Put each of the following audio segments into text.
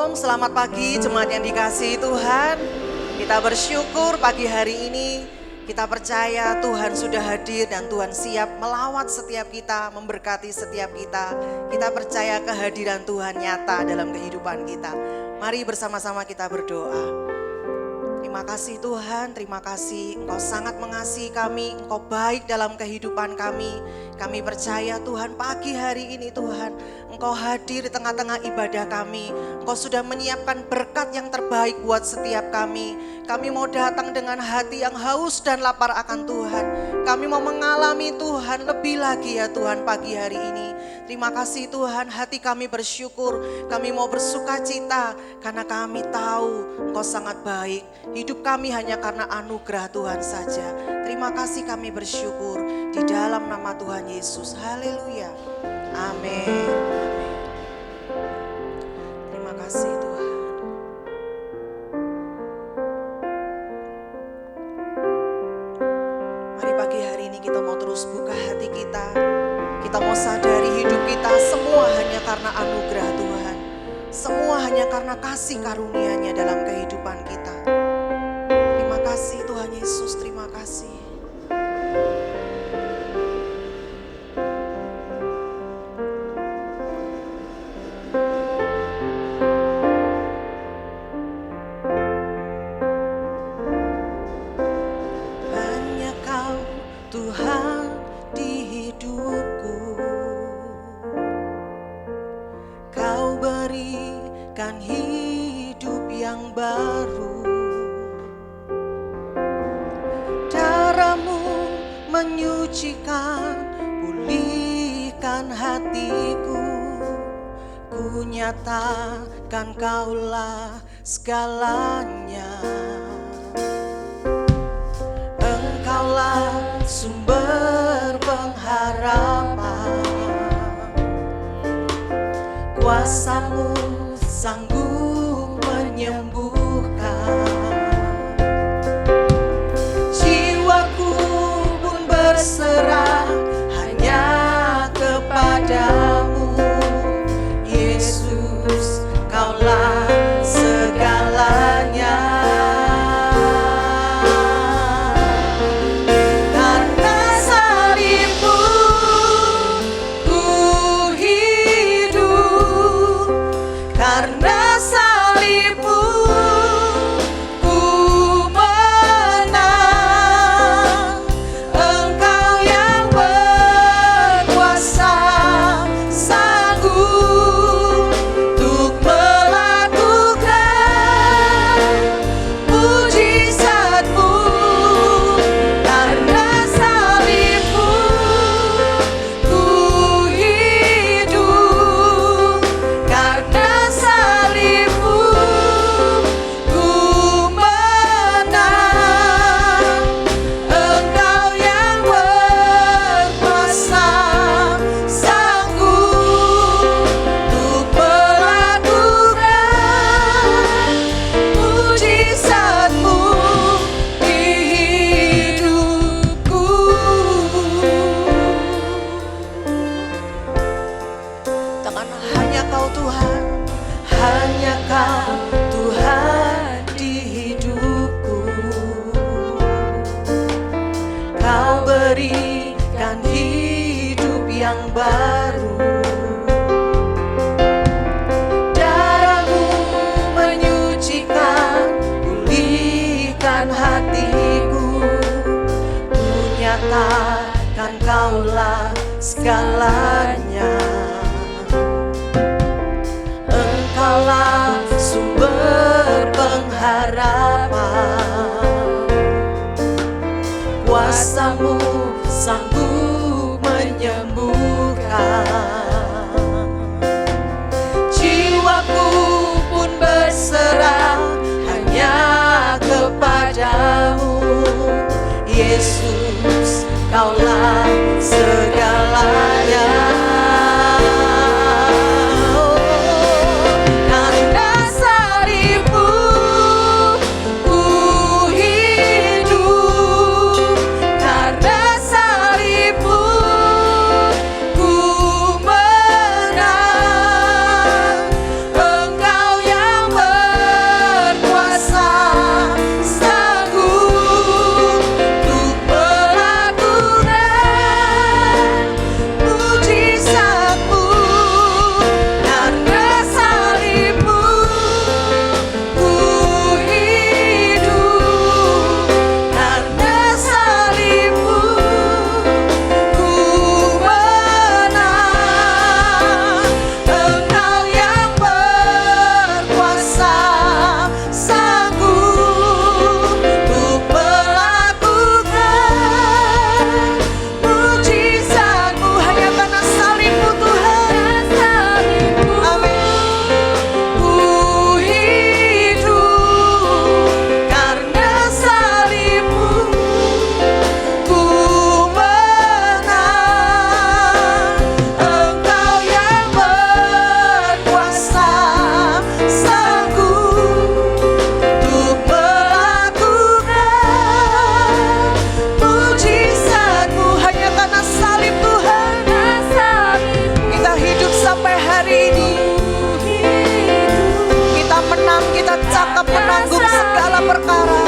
Shalom, selamat pagi jemaat yang dikasihi Tuhan. Kita bersyukur pagi hari ini, kita percaya Tuhan sudah hadir dan Tuhan siap melawat setiap kita, memberkati setiap kita. Kita percaya kehadiran Tuhan nyata dalam kehidupan kita. Mari bersama-sama kita berdoa. Terima kasih Tuhan, terima kasih Engkau sangat mengasihi kami, Engkau baik dalam kehidupan kami. Kami percaya Tuhan pagi hari ini Tuhan, Engkau hadir di tengah-tengah ibadah kami. Engkau sudah menyiapkan berkat yang terbaik buat setiap kami. Kami mau datang dengan hati yang haus dan lapar akan Tuhan. Kami mau mengalami Tuhan lebih lagi ya Tuhan pagi hari ini. Terima kasih Tuhan, hati kami bersyukur, kami mau bersuka cita karena kami tahu Engkau sangat baik. Hidup kami hanya karena anugerah Tuhan saja. Terima kasih kami bersyukur di dalam nama Tuhan Yesus. Haleluya. Amin. Terima kasih Tuhan. Mari pagi hari ini kita mau terus buka hati kita. Kita mau sadari hidup kita semua hanya karena anugerah Tuhan. Semua hanya karena kasih karunia-Nya dalam kehidupan kita. Terima kasih Tuhan Yesus, terima kasih. Hanya Kau Tuhan di hidupku. Kau berikan hidup yang baru. Darah-Mu menyucikan, pulihkan hatiku. Ku nyatakan Kaulah segalanya. Engkaulah sumber pengharapan. Kuasa-Mu sanggup menyembuhkan. Jiwaku pun berserah hanya kepadamu. Yesus, Kaulah segalanya. Karena salib-Mu ku hidup. Karena salib-Mu ku menang. Engkau yang berkuasa sanggup untuk melakukan mujizat-Mu. Karena salib-Mu ku hidup. Karena salib-Mu ku menang. Engkau yang berkuasa sanggup untuk melakukan mujizat-Mu di hidupku. Tangan hanya Kau Tuhan, hanya Kau Tuhan di hidupku. Kau berikan hidup yang baru. Darah-Mu menyucikan, pulihkan hatiku. Ku nyatakan Kaulah segalanya. Engkaulah sumber pengharapan. Kuasa-Mu sanggup menyembuhkan. Jiwaku pun berserah hanya kepadamu. Yesus, Kaulah segalanya. Karena salib-Mu ku hidup. Karena salib-Mu kita menang, kita cakap menanggung segala perkara.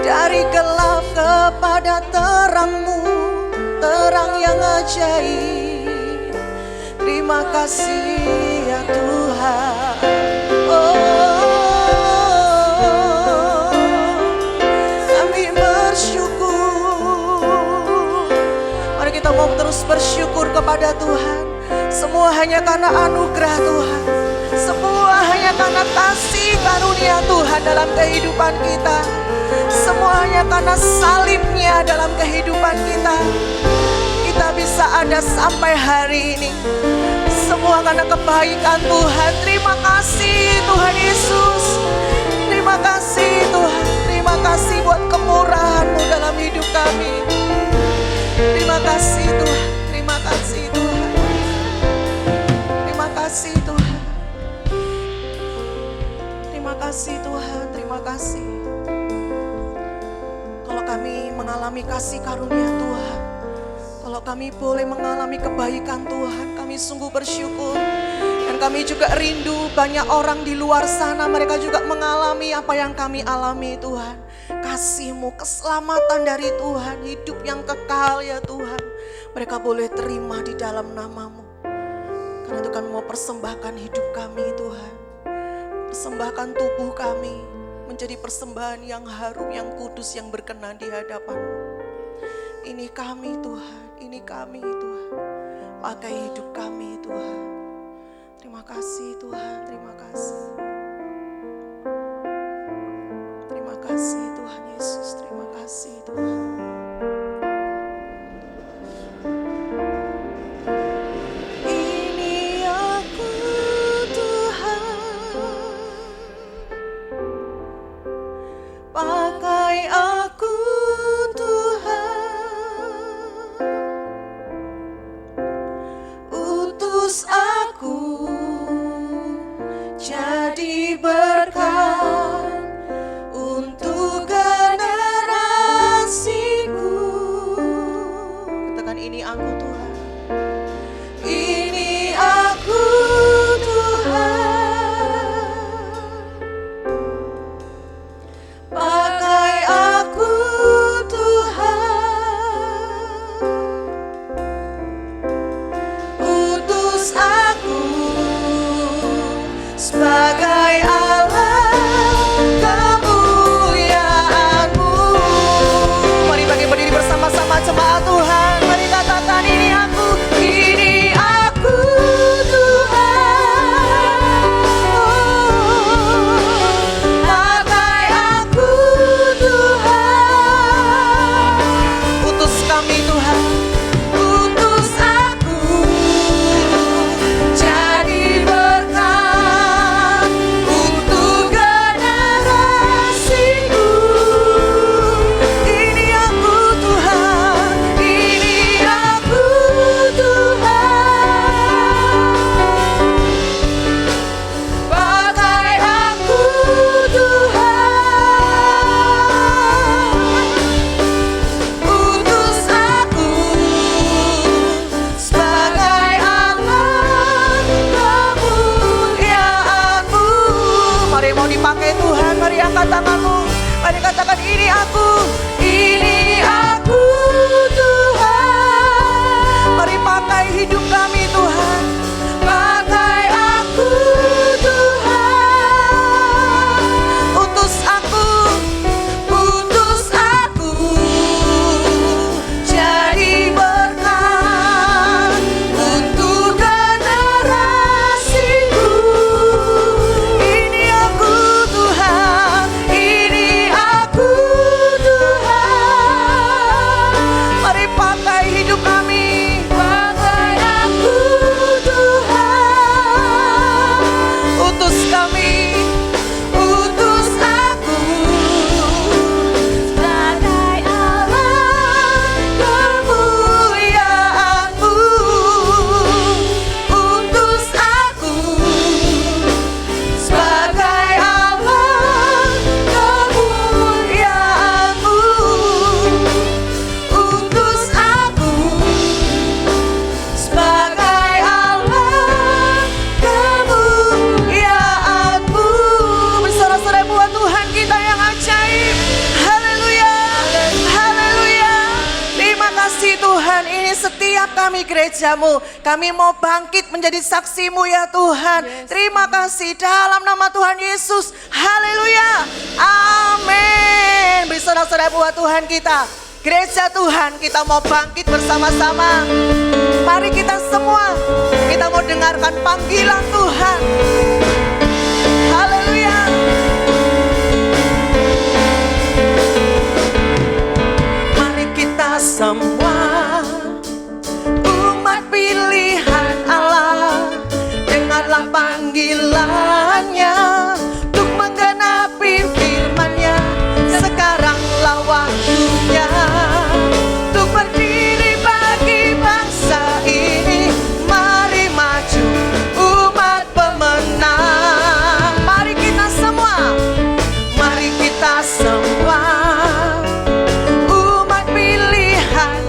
Dari gelap kepada terang-Mu, terang yang ajaib. Terima kasih ya Tuhan. Oh, kami bersyukur. Mari kita mau terus bersyukur kepada Tuhan. Semua hanya karena anugerah Tuhan. Semua hanya karena kasih karunia Tuhan dalam kehidupan kita. Semuanya karena salibnya dalam kehidupan kita. Kita bisa ada sampai hari ini. Semua karena kebaikan Tuhan. Terima kasih Tuhan Yesus. Terima kasih Tuhan. Terima kasih buat kemurahan-Mu dalam hidup kami. Terima kasih Tuhan. Terima kasih Tuhan. Terima kasih Tuhan. Terima kasih Tuhan. Terima kasih. Kami mengalami kasih karunia Tuhan, kalau kami boleh mengalami kebaikan Tuhan, kami sungguh bersyukur. Dan kami juga rindu banyak orang di luar sana, mereka juga mengalami apa yang kami alami Tuhan. Kasih-Mu, keselamatan dari Tuhan, hidup yang kekal ya Tuhan. Mereka boleh terima di dalam nama-Mu. Karena itu kami mau persembahkan hidup kami Tuhan. Persembahkan tubuh kami menjadi persembahan yang harum, yang kudus, yang berkenan di hadapan-Mu. Ini kami Tuhan, ini kami Tuhan. Pakai hidup kami Tuhan. Terima kasih Tuhan, terima kasih. Terima kasih Tuhan Yesus, terima kasih Tuhan. Pakai aku Tuhan, Tuhan, ini aku Tuhan. Ini aku Tuhan, pakai aku Tuhan, utus aku sebagai alat kemuliaan-Mu. Mari berdiri bersama-sama jemaat Tuhan. Mari katakan ini aku Tuhan. Pakai aku Tuhan. Utus kami Tuhan. Utus aku jadi berkat untuk generasiku. Ini aku Tuhan, ini aku Tuhan. Pakai aku Tuhan. Utus aku sebagai alat kemuliaan-Mu. Mari mau dipakai Tuhan, mari angkat tanganmu. Mari katakan ini aku Tuhan. Mari pakai hidup kami Tuhan. Pakai aku Tuhan. Utus aku jadi berkat untuk generasiku. Ini aku Tuhan, ini aku Tuhan. Mari pakai hidup kami. Pakai aku Tuhan. Utus kami, utus aku sebagai alat kemuliaan-Mu. Utus aku sebagai alat kemuliaan-Mu. Utus aku sebagai alat kemuliaan-Mu. Bersorak-sorai buat Tuhan kita yang ajaib. Haleluya, haleluya. Terima kasih Tuhan, ini setiap kami gereja-Mu, kami mau bangkit menjadi saksi-Mu ya Tuhan. Terima kasih dalam nama Tuhan Yesus. Haleluya, amin. Bersorak-sorai buat Tuhan kita. Gereja Tuhan, kita mau bangkit bersama-sama. Mari kita semua, kita mau dengarkan panggilan Tuhan. Haleluya. Mari kita semua, umat pilihan Allah, dengarlah panggilannya untuk menggenapi firman-Nya. Sekaranglah waktunya untuk berdiri bagi bangsa ini. Mari maju umat pemenang. Mari kita semua, mari kita semua, umat pilihan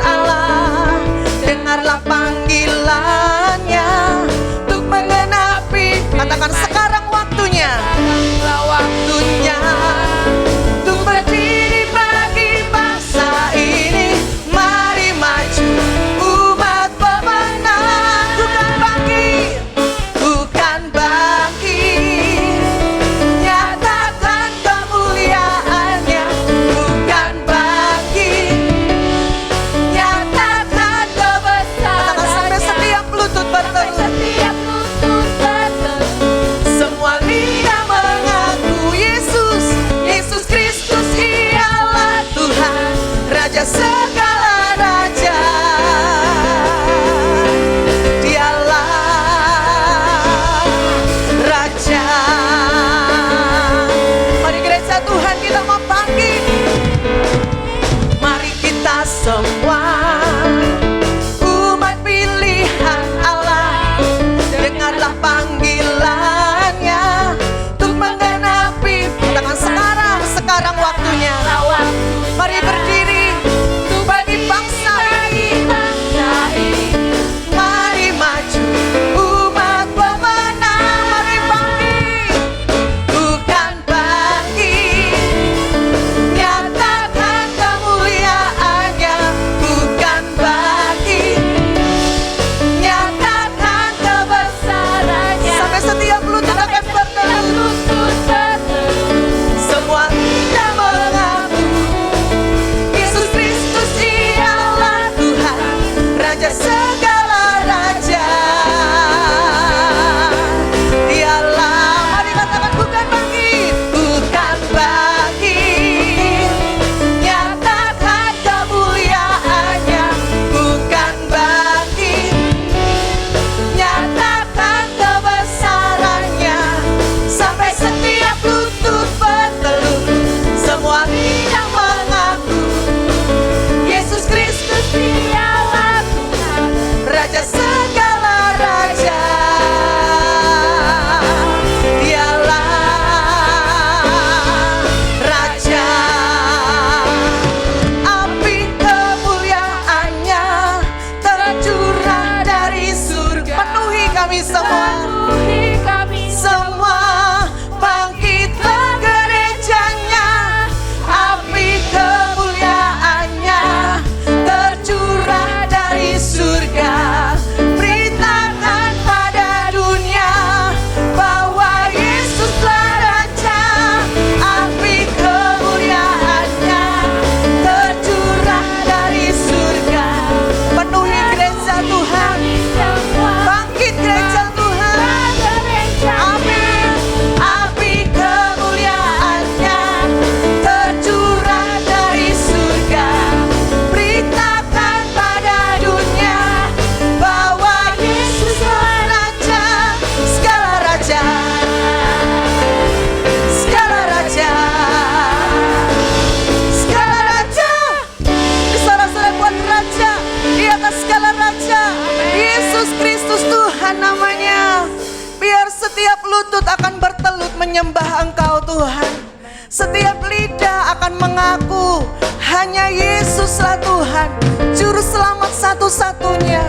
Hanya Yesuslah Tuhan, Juru Selamat satu-satunya.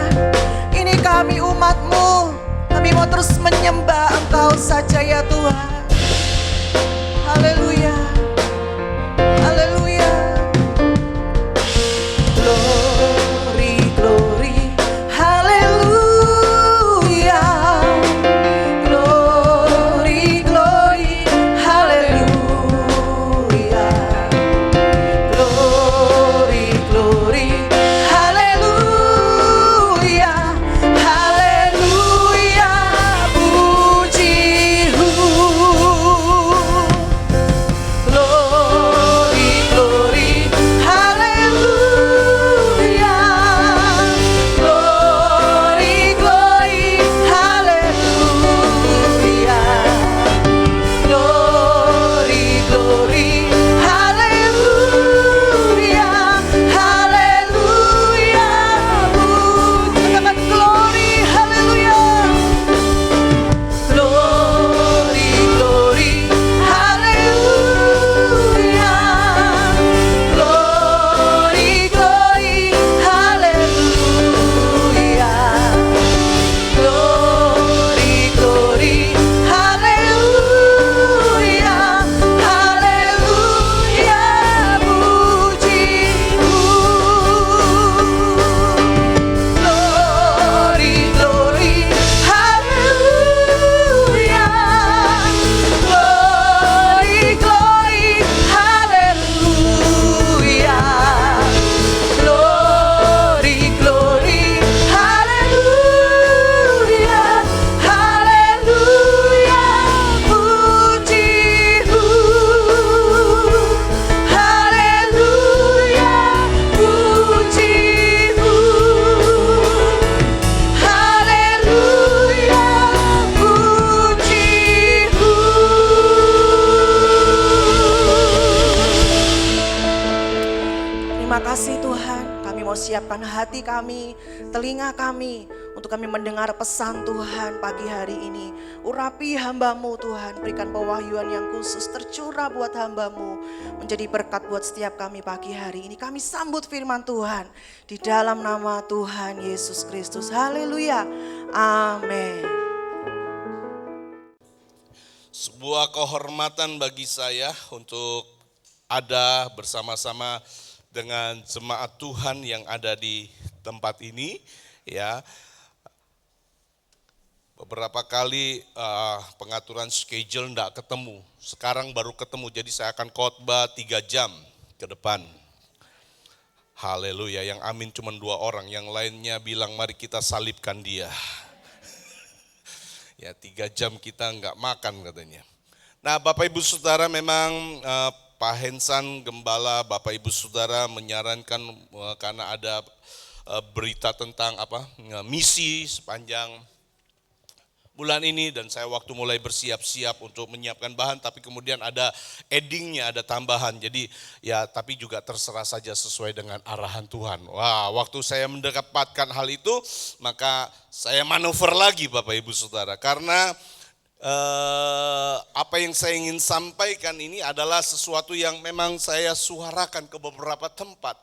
Ini kami umat-Mu, kami mau terus menyembah Engkau saja ya Tuhan. Haleluya, haleluya. Glory, glory, haleluya. Glory, glory, haleluya. Glory, glory, haleluya. Haleluya, puji. Glory, glory, haleluya. Glory, glory, haleluya. Glory, glory, haleluya. Haleluya, katakan glory, haleluya. Glory, glory, haleluya. Glory, glory, haleluya. Glory, glory, haleluya. Haleluya, puji-Mu. Glory, glory, haleluya. Glory, glory, haleluya. Glory, glory, haleluya. Haleluya, puji-Mu. Haleluya, puji-Mu. Haleluya, puji-Mu. Terima kasih Tuhan, kami mau siapkan hati kami, telinga kami, untuk kami mendengar pesan Tuhan pagi hari ini. Urapi hamba-Mu Tuhan, berikan pewahyuan yang khusus tercurah buat hamba-Mu, menjadi berkat buat setiap kami pagi hari ini. Kami sambut firman Tuhan, di dalam nama Tuhan Yesus Kristus. Haleluya, amin. Sebuah kehormatan bagi saya untuk ada bersama-sama dengan jemaat Tuhan yang ada di tempat ini, ya. Beberapa kali pengaturan schedule enggak ketemu, sekarang baru ketemu, jadi saya akan khotbah 3 jam ke depan. Haleluya, yang amin cuma 2 orang, yang lainnya bilang mari kita salibkan dia. Ya 3 jam kita enggak makan katanya. Nah Bapak Ibu Saudara, memang Pak Hensan Gembala, Bapak Ibu Saudara menyarankan karena ada berita tentang misi sepanjang bulan ini, dan saya waktu mulai bersiap-siap untuk menyiapkan bahan, tapi kemudian ada addingnya, ada tambahan. Jadi ya tapi juga terserah saja sesuai dengan arahan Tuhan. Wah, waktu saya mendapatkan hal itu, maka saya manuver lagi Bapak Ibu Saudara, karena apa yang saya ingin sampaikan ini adalah sesuatu yang memang saya suarakan ke beberapa tempat.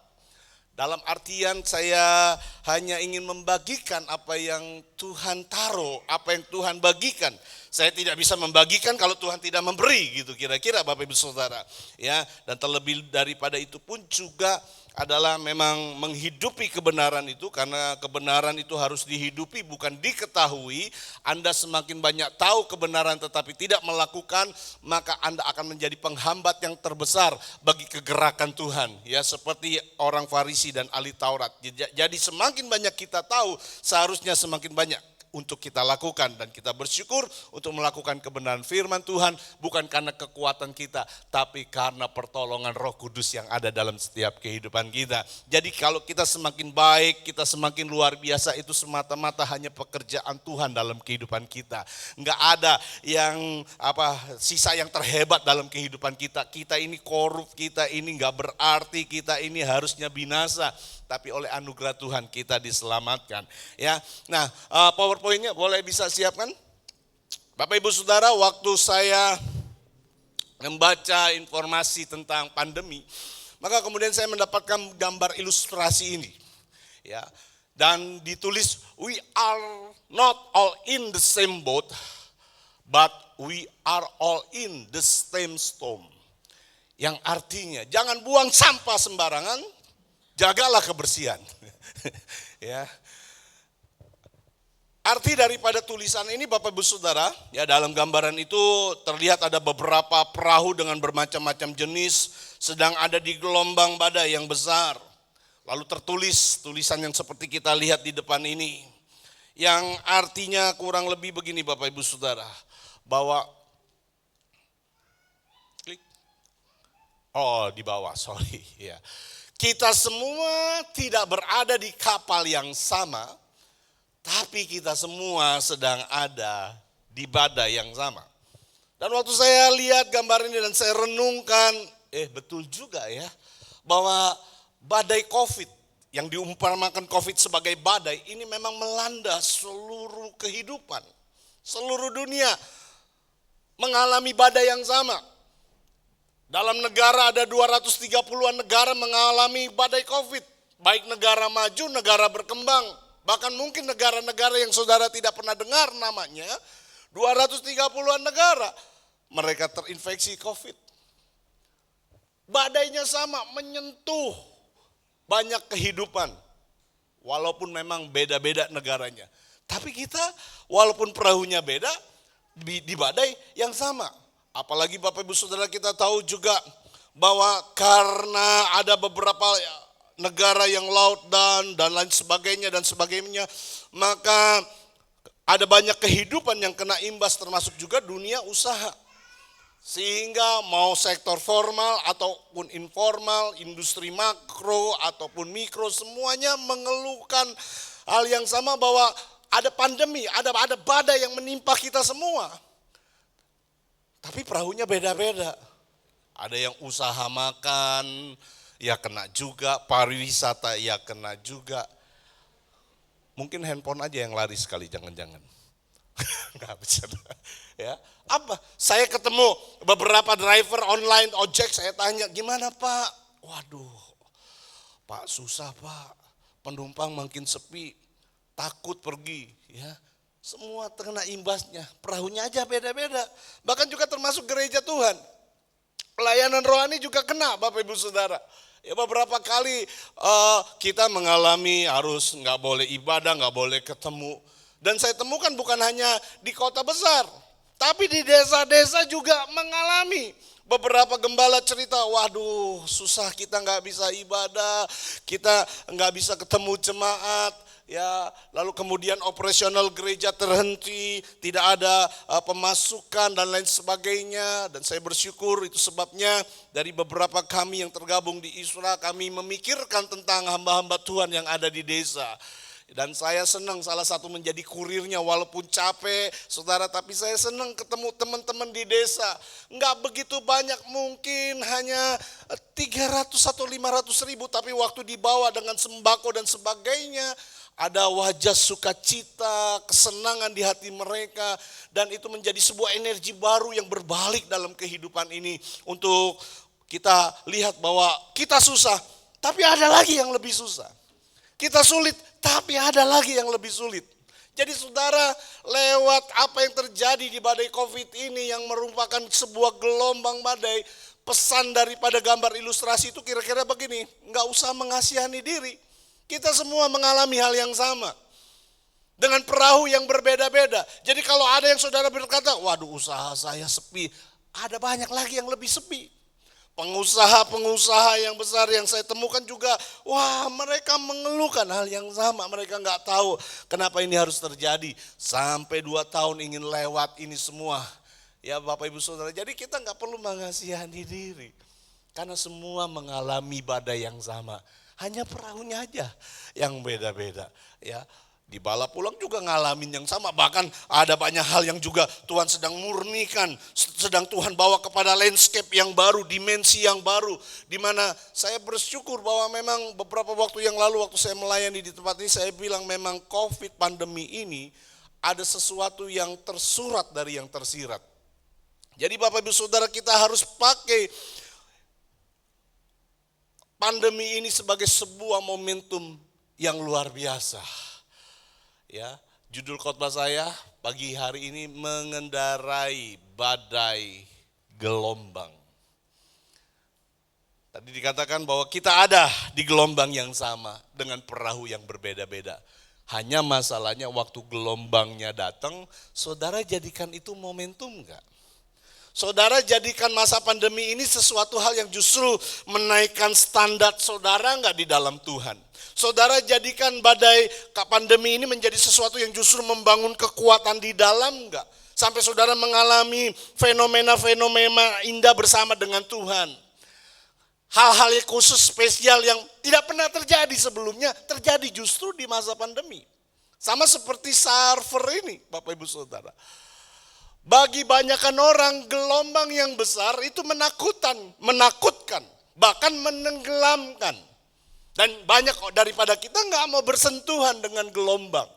Dalam artian saya hanya ingin membagikan apa yang Tuhan taruh, apa yang Tuhan bagikan. Saya tidak bisa membagikan kalau Tuhan tidak memberi, gitu kira-kira Bapak Ibu Saudara. Ya, dan terlebih daripada itu pun juga adalah memang menghidupi kebenaran itu, karena kebenaran itu harus dihidupi bukan diketahui. Anda semakin banyak tahu kebenaran tetapi tidak melakukan, maka Anda akan menjadi penghambat yang terbesar bagi kegerakan Tuhan. Ya, seperti orang Farisi dan ahli Taurat. Jadi semakin banyak kita tahu, seharusnya semakin banyak untuk kita lakukan, dan kita bersyukur untuk melakukan kebenaran firman Tuhan bukan karena kekuatan kita, tapi karena pertolongan Roh Kudus yang ada dalam setiap kehidupan kita. Jadi kalau kita semakin baik, kita semakin luar biasa, itu semata-mata hanya pekerjaan Tuhan dalam kehidupan kita. Enggak ada yang sisa yang terhebat dalam kehidupan kita. Kita ini korup, kita ini enggak berarti, kita ini harusnya binasa. Tapi oleh anugerah Tuhan kita diselamatkan. Ya, nah PowerPoint-nya boleh bisa siapkan? Bapak Ibu Saudara, waktu saya membaca informasi tentang pandemi, Maka kemudian saya mendapatkan gambar ilustrasi ini. Ya. Dan ditulis, we are not all in the same boat, but we are all in the same storm. Yang artinya, jangan buang sampah sembarangan, jagalah kebersihan. Ya. Arti daripada tulisan ini Bapak Ibu Saudara, ya dalam gambaran itu terlihat ada beberapa perahu dengan bermacam-macam jenis sedang ada di gelombang badai yang besar. Lalu tertulis tulisan yang seperti kita lihat di depan ini. Yang artinya kurang lebih begini Bapak Ibu Saudara. Bahwa, di bawah, sorry. Ya. Kita semua tidak berada di kapal yang sama. Tapi kita semua sedang ada di badai yang sama. Dan waktu saya lihat gambar ini dan saya renungkan, betul juga ya. Bahwa badai COVID yang diumpamakan COVID sebagai badai ini memang melanda seluruh kehidupan. Seluruh dunia mengalami badai yang sama. Dalam negara ada 230-an negara mengalami badai COVID. Baik negara maju, negara berkembang. Bahkan mungkin negara-negara yang saudara tidak pernah dengar namanya. 230-an negara mereka terinfeksi COVID. Badainya sama menyentuh banyak kehidupan, walaupun memang beda-beda negaranya. Tapi kita walaupun perahunya beda, di badai yang sama. Apalagi Bapak Ibu Saudara kita tahu juga bahwa karena ada beberapa negara yang laut dan lain sebagainya, maka ada banyak kehidupan yang kena imbas termasuk juga dunia usaha. Sehingga mau sektor formal ataupun informal, industri makro ataupun mikro semuanya mengeluhkan hal yang sama bahwa ada pandemi, ada badai yang menimpa kita semua. Tapi perahunya beda-beda. Ada yang usaha makan, ya kena juga, pariwisata ya kena juga. Mungkin handphone aja yang lari sekali, jangan-jangan. Nggak bisa. Ya, apa? Saya ketemu beberapa driver online ojek, saya tanya, gimana Pak? Waduh, Pak susah Pak, penumpang makin sepi, takut pergi, ya. Semua terkena imbasnya, perahunya aja beda-beda. Bahkan juga termasuk gereja Tuhan. Pelayanan rohani juga kena Bapak Ibu Saudara. Ya beberapa kali kita mengalami harus nggak boleh ibadah, nggak boleh ketemu. Dan saya temukan bukan hanya di kota besar, tapi di desa-desa juga mengalami. Beberapa gembala cerita, waduh susah kita nggak bisa ibadah, kita nggak bisa ketemu jemaat, ya. Lalu kemudian operasional gereja terhenti, tidak ada pemasukan dan lain sebagainya. Dan saya bersyukur itu sebabnya dari beberapa kami yang tergabung di Isra, kami memikirkan tentang hamba-hamba Tuhan yang ada di desa. Dan saya senang salah satu menjadi kurirnya walaupun capek saudara, tapi saya senang ketemu teman-teman di desa. Enggak begitu banyak, mungkin hanya 300 atau 500 ribu, tapi waktu dibawa dengan sembako dan sebagainya, ada wajah sukacita, kesenangan di hati mereka. Dan itu menjadi sebuah energi baru yang berbalik dalam kehidupan ini. Untuk kita lihat bahwa kita susah, tapi ada lagi yang lebih susah. Kita sulit, tapi ada lagi yang lebih sulit. Jadi saudara, lewat apa yang terjadi di badai COVID ini yang merupakan sebuah gelombang badai, pesan daripada gambar ilustrasi itu kira-kira begini, enggak usah mengasihani diri. Kita semua mengalami hal yang sama. Dengan perahu yang berbeda-beda. Jadi kalau ada yang saudara berkata, waduh usaha saya sepi, ada banyak lagi yang lebih sepi. Pengusaha-pengusaha yang besar yang saya temukan juga, wah mereka mengeluhkan hal yang sama. Mereka nggak tahu kenapa ini harus terjadi. Sampai 2 tahun ingin lewat ini semua. Ya Bapak Ibu Saudara, jadi kita nggak perlu mengasihani diri. Karena semua mengalami badai yang sama. Hanya perahunya aja yang beda-beda. Ya. Di bala pulang juga ngalamin yang sama, bahkan ada banyak hal yang juga Tuhan sedang murnikan, sedang Tuhan bawa kepada landscape yang baru, dimensi yang baru, di mana saya bersyukur bahwa memang beberapa waktu yang lalu waktu saya melayani di tempat ini, saya bilang memang COVID pandemi ini ada sesuatu yang tersurat dari yang tersirat. Jadi Bapak Ibu Saudara, kita harus pakai pandemi ini sebagai sebuah momentum yang luar biasa. Ya, judul khotbah saya pagi hari ini mengendarai badai gelombang. Tadi dikatakan bahwa kita ada di gelombang yang sama dengan perahu yang berbeda-beda. Hanya masalahnya waktu gelombangnya datang, saudara jadikan itu momentum enggak? Saudara jadikan masa pandemi ini sesuatu hal yang justru menaikkan standar saudara enggak di dalam Tuhan. Saudara jadikan badai pandemi ini menjadi sesuatu yang justru membangun kekuatan di dalam enggak? Sampai saudara mengalami fenomena-fenomena indah bersama dengan Tuhan. Hal-hal yang khusus spesial yang tidak pernah terjadi sebelumnya terjadi justru di masa pandemi. Sama seperti surfer ini Bapak Ibu Saudara. Bagi banyakkan orang gelombang yang besar itu menakutkan, bahkan menenggelamkan. Dan banyak daripada kita nggak mau bersentuhan dengan gelombang.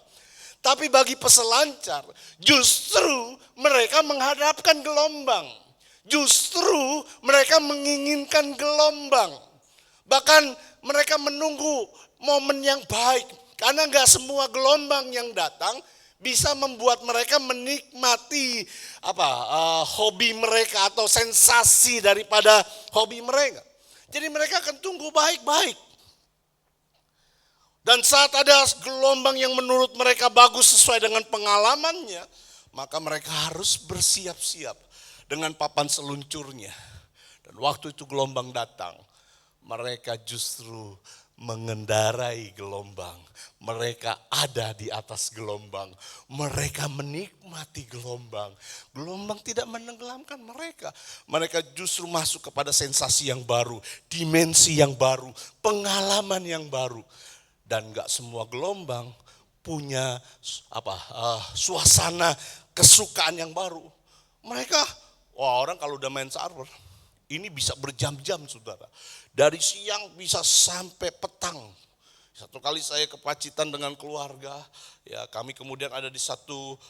Tapi bagi peselancar justru mereka menghadapkan gelombang. Justru mereka menginginkan gelombang. Bahkan mereka menunggu momen yang baik. Karena nggak semua gelombang yang datang bisa membuat mereka menikmati hobi mereka atau sensasi daripada hobi mereka. Jadi mereka akan tunggu baik-baik. Dan saat ada gelombang yang menurut mereka bagus sesuai dengan pengalamannya, maka mereka harus bersiap-siap dengan papan seluncurnya. Dan waktu itu gelombang datang, mereka justru mengendarai gelombang. Mereka ada di atas gelombang. Mereka menikmati gelombang. Gelombang tidak menenggelamkan mereka. Mereka justru masuk kepada sensasi yang baru, dimensi yang baru, pengalaman yang baru. Dan gak semua gelombang punya suasana kesukaan yang baru. Mereka, orang kalau udah main surfer, ini bisa berjam-jam saudara. Dari siang bisa sampai petang. Satu kali saya ke Pacitan dengan keluarga, ya kami kemudian ada di satu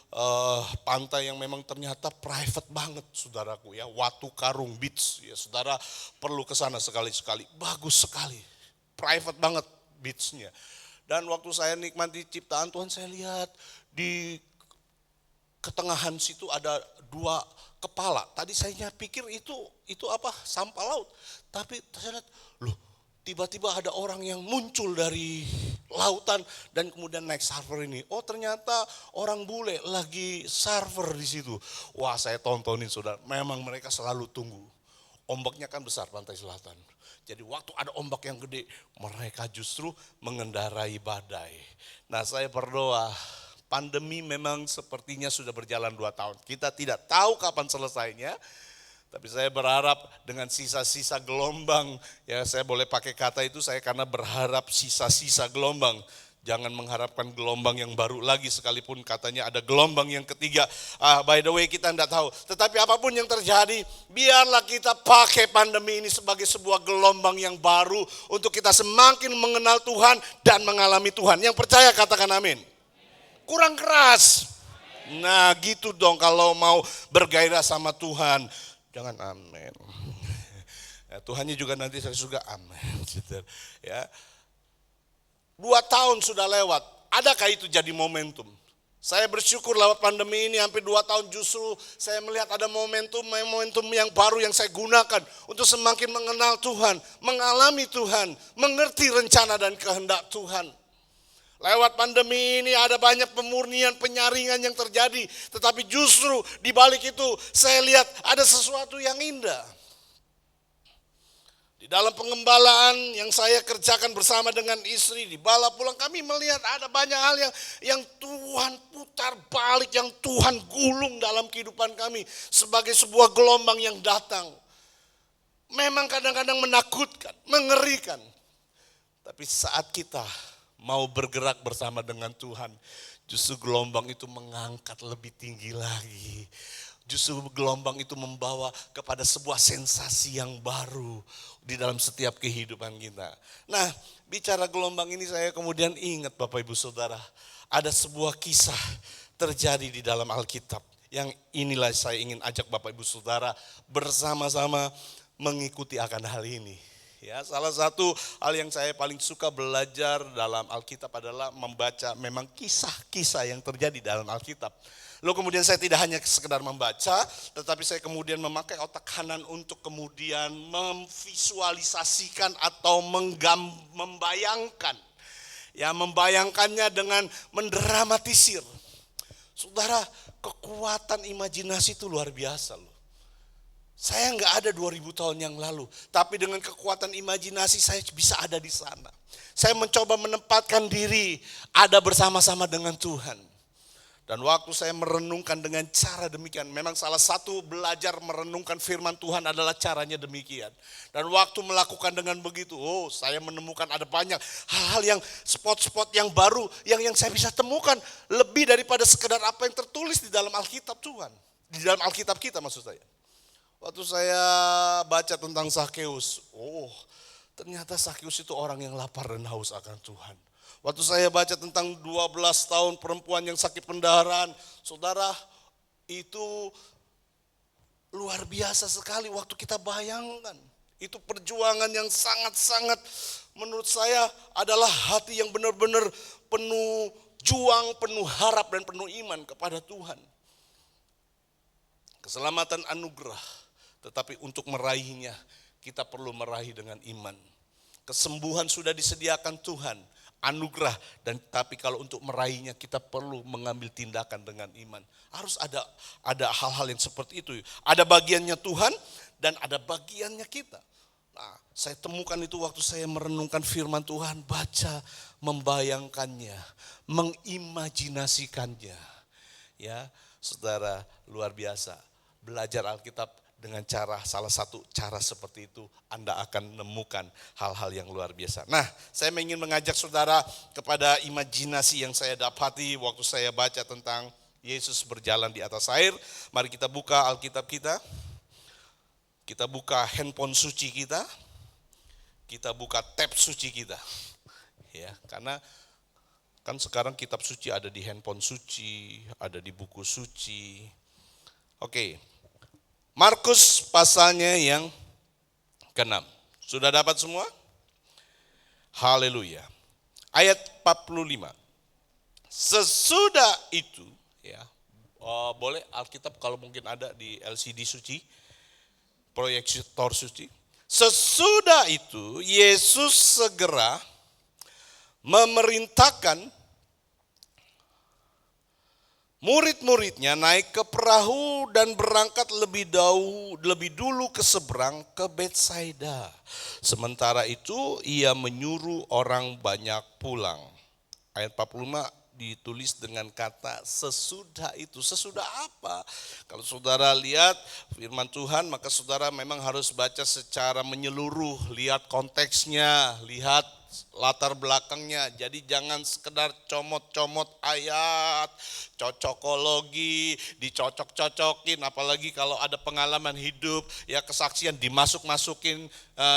pantai yang memang ternyata private banget saudaraku ya, Watu Karung Beach. Ya saudara perlu ke sana sekali-sekali, bagus sekali, private banget beachnya. Dan waktu saya nikmati ciptaan Tuhan, saya lihat di ketengahan situ ada dua kepala. Tadi saya pikir itu apa? Sampah laut. Tapi saya lihat, loh, tiba-tiba ada orang yang muncul dari lautan dan kemudian naik surfer ini. Oh, ternyata orang bule lagi surfer di situ. Wah, saya tontonin saudara. Memang mereka selalu tunggu. Ombaknya kan besar pantai selatan. Jadi waktu ada ombak yang gede, mereka justru mengendarai badai. Nah, saya berdoa, pandemi memang sepertinya sudah berjalan 2 tahun. Kita tidak tahu kapan selesainya, tapi saya berharap dengan sisa-sisa gelombang, ya saya boleh pakai kata itu saya karena berharap sisa-sisa gelombang. Jangan mengharapkan gelombang yang baru lagi sekalipun katanya ada gelombang yang ketiga. By the way kita tidak tahu. Tetapi apapun yang terjadi, biarlah kita pakai pandemi ini sebagai sebuah gelombang yang baru untuk kita semakin mengenal Tuhan dan mengalami Tuhan. Yang percaya katakan amin. Kurang keras. Nah gitu dong kalau mau bergairah sama Tuhan. Jangan amin. Ya, Tuhannya juga nanti saya juga amin. Gitu. Ya. 2 tahun sudah lewat. Adakah itu jadi momentum? Saya bersyukur lewat pandemi ini hampir 2 tahun justru saya melihat ada momentum yang baru yang saya gunakan untuk semakin mengenal Tuhan, mengalami Tuhan, mengerti rencana dan kehendak Tuhan. Lewat pandemi ini ada banyak pemurnian, penyaringan yang terjadi. Tetapi justru di balik itu saya lihat ada sesuatu yang indah. Di dalam pengembalaan yang saya kerjakan bersama dengan istri di bala pulang, kami melihat ada banyak hal yang Tuhan putar balik, yang Tuhan gulung dalam kehidupan kami sebagai sebuah gelombang yang datang. Memang kadang-kadang menakutkan, mengerikan. Tapi saat kita mau bergerak bersama dengan Tuhan, justru gelombang itu mengangkat lebih tinggi lagi. Justru gelombang itu membawa kepada sebuah sensasi yang baru di dalam setiap kehidupan kita. Nah, bicara gelombang ini saya kemudian ingat Bapak Ibu Saudara, ada sebuah kisah terjadi di dalam Alkitab. Yang inilah saya ingin ajak Bapak Ibu Saudara bersama-sama mengikuti akan hal ini. Ya, salah satu hal yang saya paling suka belajar dalam Alkitab adalah membaca memang kisah-kisah yang terjadi dalam Alkitab. Lalu kemudian saya tidak hanya sekedar membaca, tetapi saya kemudian memakai otak kanan untuk kemudian memvisualisasikan atau membayangkan. Ya, membayangkannya dengan mendramatisir. Saudara, kekuatan imajinasi itu luar biasa loh. Saya nggak ada 2000 tahun yang lalu, tapi dengan kekuatan imajinasi saya bisa ada di sana. Saya mencoba menempatkan diri ada bersama-sama dengan Tuhan. Dan waktu saya merenungkan dengan cara demikian, memang salah satu belajar merenungkan firman Tuhan adalah caranya demikian. Dan waktu melakukan dengan begitu, saya menemukan ada banyak hal-hal yang spot-spot yang baru yang saya bisa temukan lebih daripada sekedar apa yang tertulis di dalam Alkitab Tuhan. Di dalam Alkitab kita maksud saya. Waktu saya baca tentang Zakheus, ternyata Zakheus itu orang yang lapar dan haus akan Tuhan. Waktu saya baca tentang 12 tahun perempuan yang sakit pendarahan, saudara, itu luar biasa sekali waktu kita bayangkan. Itu perjuangan yang sangat-sangat menurut saya adalah hati yang benar-benar penuh juang, penuh harap dan penuh iman kepada Tuhan. Keselamatan anugerah. Tetapi untuk meraihnya, kita perlu meraih dengan iman. Kesembuhan sudah disediakan Tuhan, anugerah, dan tapi kalau untuk meraihnya kita perlu mengambil tindakan dengan iman. Harus ada hal-hal yang seperti itu. Ada bagiannya Tuhan dan ada bagiannya kita. Nah, saya temukan itu waktu saya merenungkan firman Tuhan, baca, membayangkannya, mengimajinasikannya. Ya, saudara, luar biasa. Belajar Alkitab dengan salah satu cara seperti itu Anda akan menemukan hal-hal yang luar biasa. Nah, saya ingin mengajak saudara kepada imajinasi yang saya dapati waktu saya baca tentang Yesus berjalan di atas air. Mari kita buka Alkitab kita. Kita buka handphone suci kita. Kita buka tab suci kita. Ya, karena kan sekarang kitab suci ada di handphone suci, ada di buku suci. Oke. Markus pasalnya yang ke-6. Sudah dapat semua? Haleluya. Ayat 45. Sesudah itu, ya, boleh Alkitab kalau mungkin ada di LCD suci, proyektor suci. Sesudah itu Yesus segera memerintahkan murid-muridnya naik ke perahu dan berangkat lebih dulu ke seberang ke Betsaida. Sementara itu ia menyuruh orang banyak pulang. Ayat 45 ditulis dengan kata sesudah itu. Sesudah apa? Kalau saudara lihat firman Tuhan, maka saudara memang harus baca secara menyeluruh. Lihat konteksnya, lihat latar belakangnya. Jadi jangan sekedar comot-comot ayat, cocokologi, dicocok-cocokin. Apalagi kalau ada pengalaman hidup, ya kesaksian dimasuk-masukin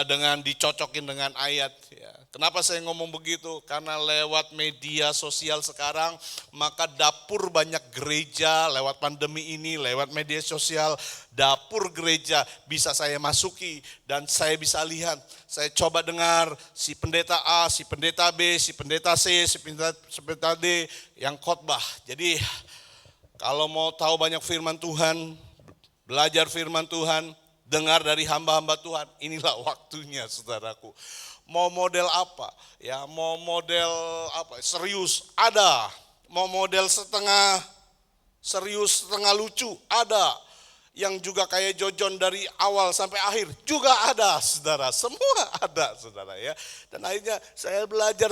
dengan dicocokin dengan ayat. Ya. Kenapa saya ngomong begitu? Karena lewat media sosial sekarang, maka dapur banyak gereja lewat pandemi ini, lewat media sosial, dapur gereja bisa saya masuki dan saya bisa lihat. Saya coba dengar si pendeta A, si pendeta B, si pendeta C, si pendeta D yang khotbah. Jadi kalau mau tahu banyak firman Tuhan, belajar firman Tuhan, dengar dari hamba-hamba Tuhan, inilah waktunya saudaraku. Mau model apa? Ya, mau model apa? Serius ada. Mau model setengah serius, setengah lucu ada. Yang juga kayak Jojon dari awal sampai akhir juga ada, saudara. Semua ada, saudara ya. Dan akhirnya saya belajar,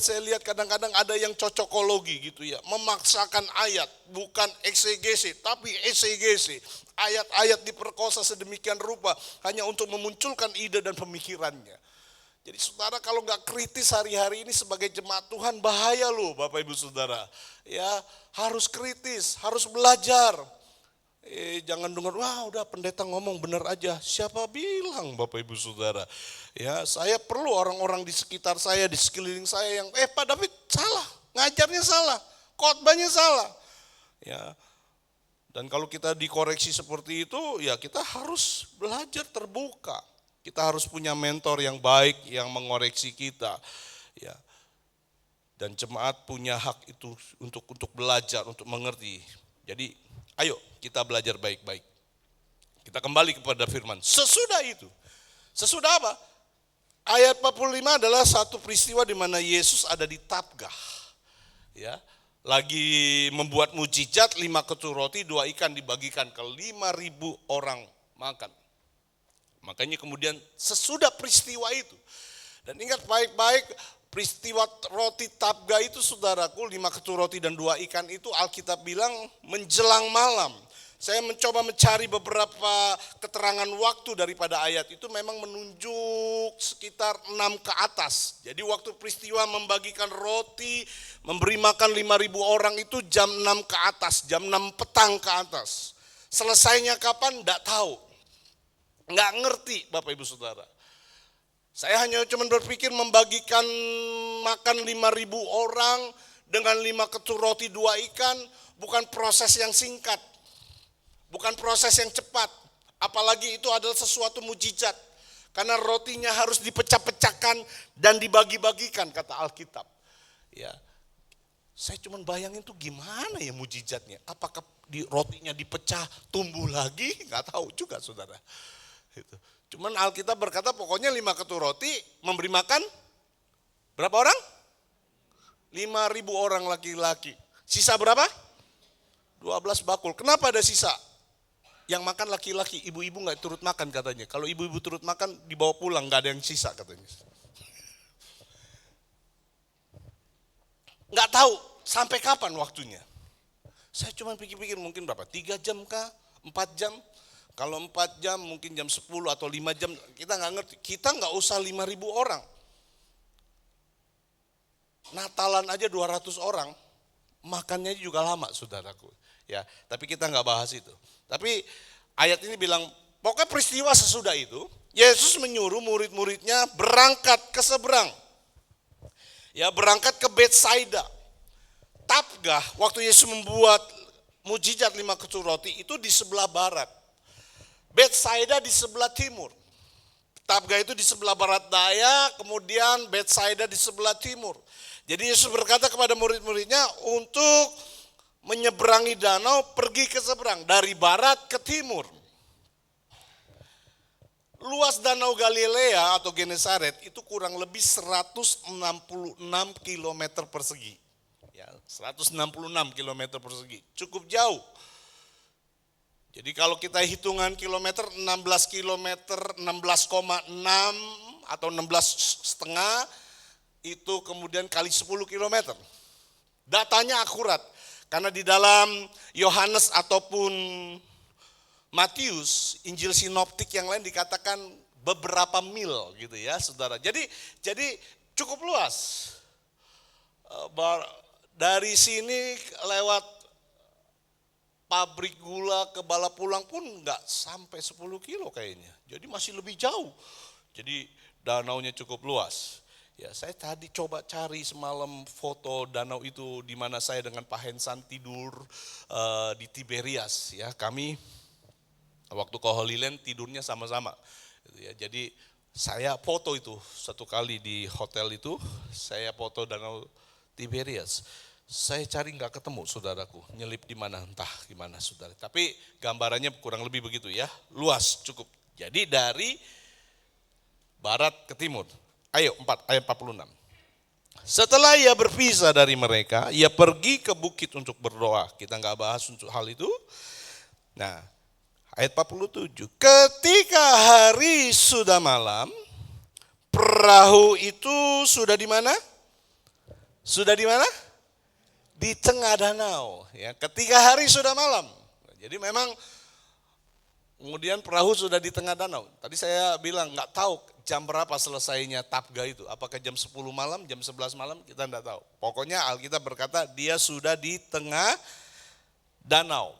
saya lihat kadang-kadang ada yang cocokologi gitu ya. Memaksakan ayat, bukan eksegesi, tapi esegesi. Ayat-ayat diperkosa sedemikian rupa hanya untuk memunculkan ide dan pemikirannya. Jadi saudara kalau nggak kritis hari-hari ini sebagai jemaat Tuhan bahaya loh Bapak Ibu Saudara. Ya harus kritis, harus belajar. Jangan dengar, wah udah pendeta ngomong benar aja. Siapa bilang Bapak Ibu Saudara? Ya saya perlu orang-orang di sekitar saya, di sekeliling saya yang, Pak David salah, ngajarnya salah, khotbahnya salah. Ya. Dan kalau kita dikoreksi seperti itu, ya kita harus belajar terbuka. Kita harus punya mentor yang baik yang mengoreksi kita. Ya. Dan jemaat punya hak itu untuk belajar, untuk mengerti. Jadi ayo kita belajar baik-baik. Kita kembali kepada firman. Sesudah itu. Sesudah apa? Ayat 45 adalah satu peristiwa di mana Yesus ada di Tabgah. Ya. Lagi membuat mujizat, 5 ketupat roti, 2 ikan dibagikan ke 5.000 orang makan. Makanya kemudian sesudah peristiwa itu, dan ingat baik-baik peristiwa roti Tabgha itu saudaraku, 5 ketupat roti dan 2 ikan itu Alkitab bilang menjelang malam. Saya mencoba mencari beberapa keterangan waktu daripada ayat itu memang menunjuk sekitar 6 ke atas. Jadi waktu peristiwa membagikan roti, memberi makan 5.000 orang itu jam 6 ke atas, jam 6 petang ke atas. Selesainya kapan? Enggak tahu. Enggak ngerti Bapak Ibu Saudara. Saya hanya cuma berpikir membagikan makan 5.000 orang dengan 5 ketupat roti 2 ikan bukan proses yang singkat. Bukan proses yang cepat, apalagi itu adalah sesuatu mujizat. Karena rotinya harus dipecah-pecahkan dan dibagi-bagikan kata Alkitab. Ya, saya cuma bayangin tuh gimana ya mujizatnya. Apakah rotinya dipecah, tumbuh lagi? Nggak tahu juga saudara. Itu. Cuman Alkitab berkata pokoknya 5 ketupat roti memberi makan berapa orang? 5.000 orang laki-laki. Sisa berapa? 12 bakul. Kenapa ada sisa? Yang makan laki-laki, ibu-ibu nggak turut makan katanya. Kalau ibu-ibu turut makan dibawa pulang, nggak ada yang sisa katanya. Nggak tahu sampai kapan waktunya. Saya cuma pikir-pikir mungkin berapa? 3 jam kah? 4 jam? Kalau 4 jam mungkin jam 10 atau 5 jam, kita nggak ngerti. Kita nggak usah 5.000 orang. Natalan aja 200 orang, makannya juga lama saudaraku. Ya, tapi kita nggak bahas itu. Tapi ayat ini bilang, pokoknya peristiwa sesudah itu, Yesus menyuruh murid-muridnya berangkat ke seberang. Ya, berangkat ke Betsaida. Tabgha, waktu Yesus membuat mujizat 5 ketupat roti itu di sebelah barat. Betsaida di sebelah timur. Tabgha itu di sebelah barat daya, kemudian Betsaida di sebelah timur. Jadi Yesus berkata kepada murid-muridnya untuk menyeberangi danau, pergi ke seberang, dari barat ke timur. Luas danau Galilea atau Genesaret itu kurang lebih 166 km persegi. Ya, 166 km persegi, cukup jauh. Jadi kalau kita hitungan kilometer, 16 km, 16,6 atau 16,5 itu kemudian kali 10 km. Datanya akurat. Karena di dalam Yohanes ataupun Matius, Injil sinoptik yang lain dikatakan beberapa mil gitu ya saudara. Jadi cukup luas. Dari sini lewat pabrik gula ke Balapulang pun enggak sampai 10 kilo kayaknya. Jadi masih lebih jauh. Jadi danaunya cukup luas. Ya, saya tadi coba cari semalam foto danau itu di mana saya dengan Pak Hensan tidur di Tiberias. Ya, kami waktu ke Holy Land tidurnya sama-sama. Ya, jadi saya foto itu satu kali di hotel itu, saya foto danau Tiberias. Saya cari nggak ketemu saudaraku, nyelip di mana entah gimana saudara. Tapi gambarannya kurang lebih begitu ya, luas cukup. Jadi dari barat ke timur. Ayo, ayat 46. Setelah ia berpisah dari mereka, ia pergi ke bukit untuk berdoa. Kita nggak bahas untuk hal itu. Nah, ayat 47. Ketika hari sudah malam, perahu itu sudah di mana? Sudah di mana? Di tengah danau. Ya, ketika hari sudah malam. Jadi memang kemudian perahu sudah di tengah danau. Tadi saya bilang nggak tahu jam berapa selesainya Tabgha itu. Apakah jam 10 malam, jam 11 malam, kita enggak tahu. Pokoknya Alkitab berkata dia sudah di tengah danau.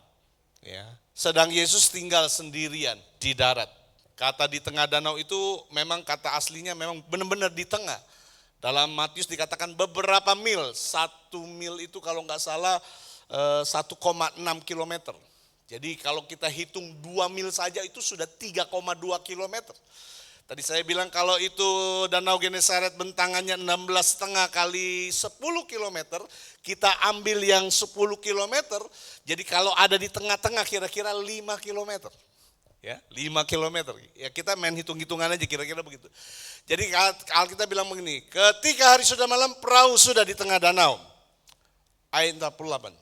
Ya. Sedang Yesus tinggal sendirian di darat. Kata di tengah danau itu memang kata aslinya memang benar-benar di tengah. Dalam Matius dikatakan beberapa mil. 1 mil itu kalau enggak salah 1,6 kilometer. Jadi kalau kita hitung 2 mil saja itu sudah 3,2 kilometer. Tadi saya bilang kalau itu Danau Genesaret bentangannya 16,5 kali 10 kilometer, kita ambil yang 10 kilometer, jadi kalau ada di tengah-tengah kira-kira 5 kilometer. Ya, 5 kilometer. Ya kita main hitung-hitungan aja kira-kira begitu. Jadi Alkitab bilang begini, ketika hari sudah malam, perahu sudah di tengah danau. Ayat 48.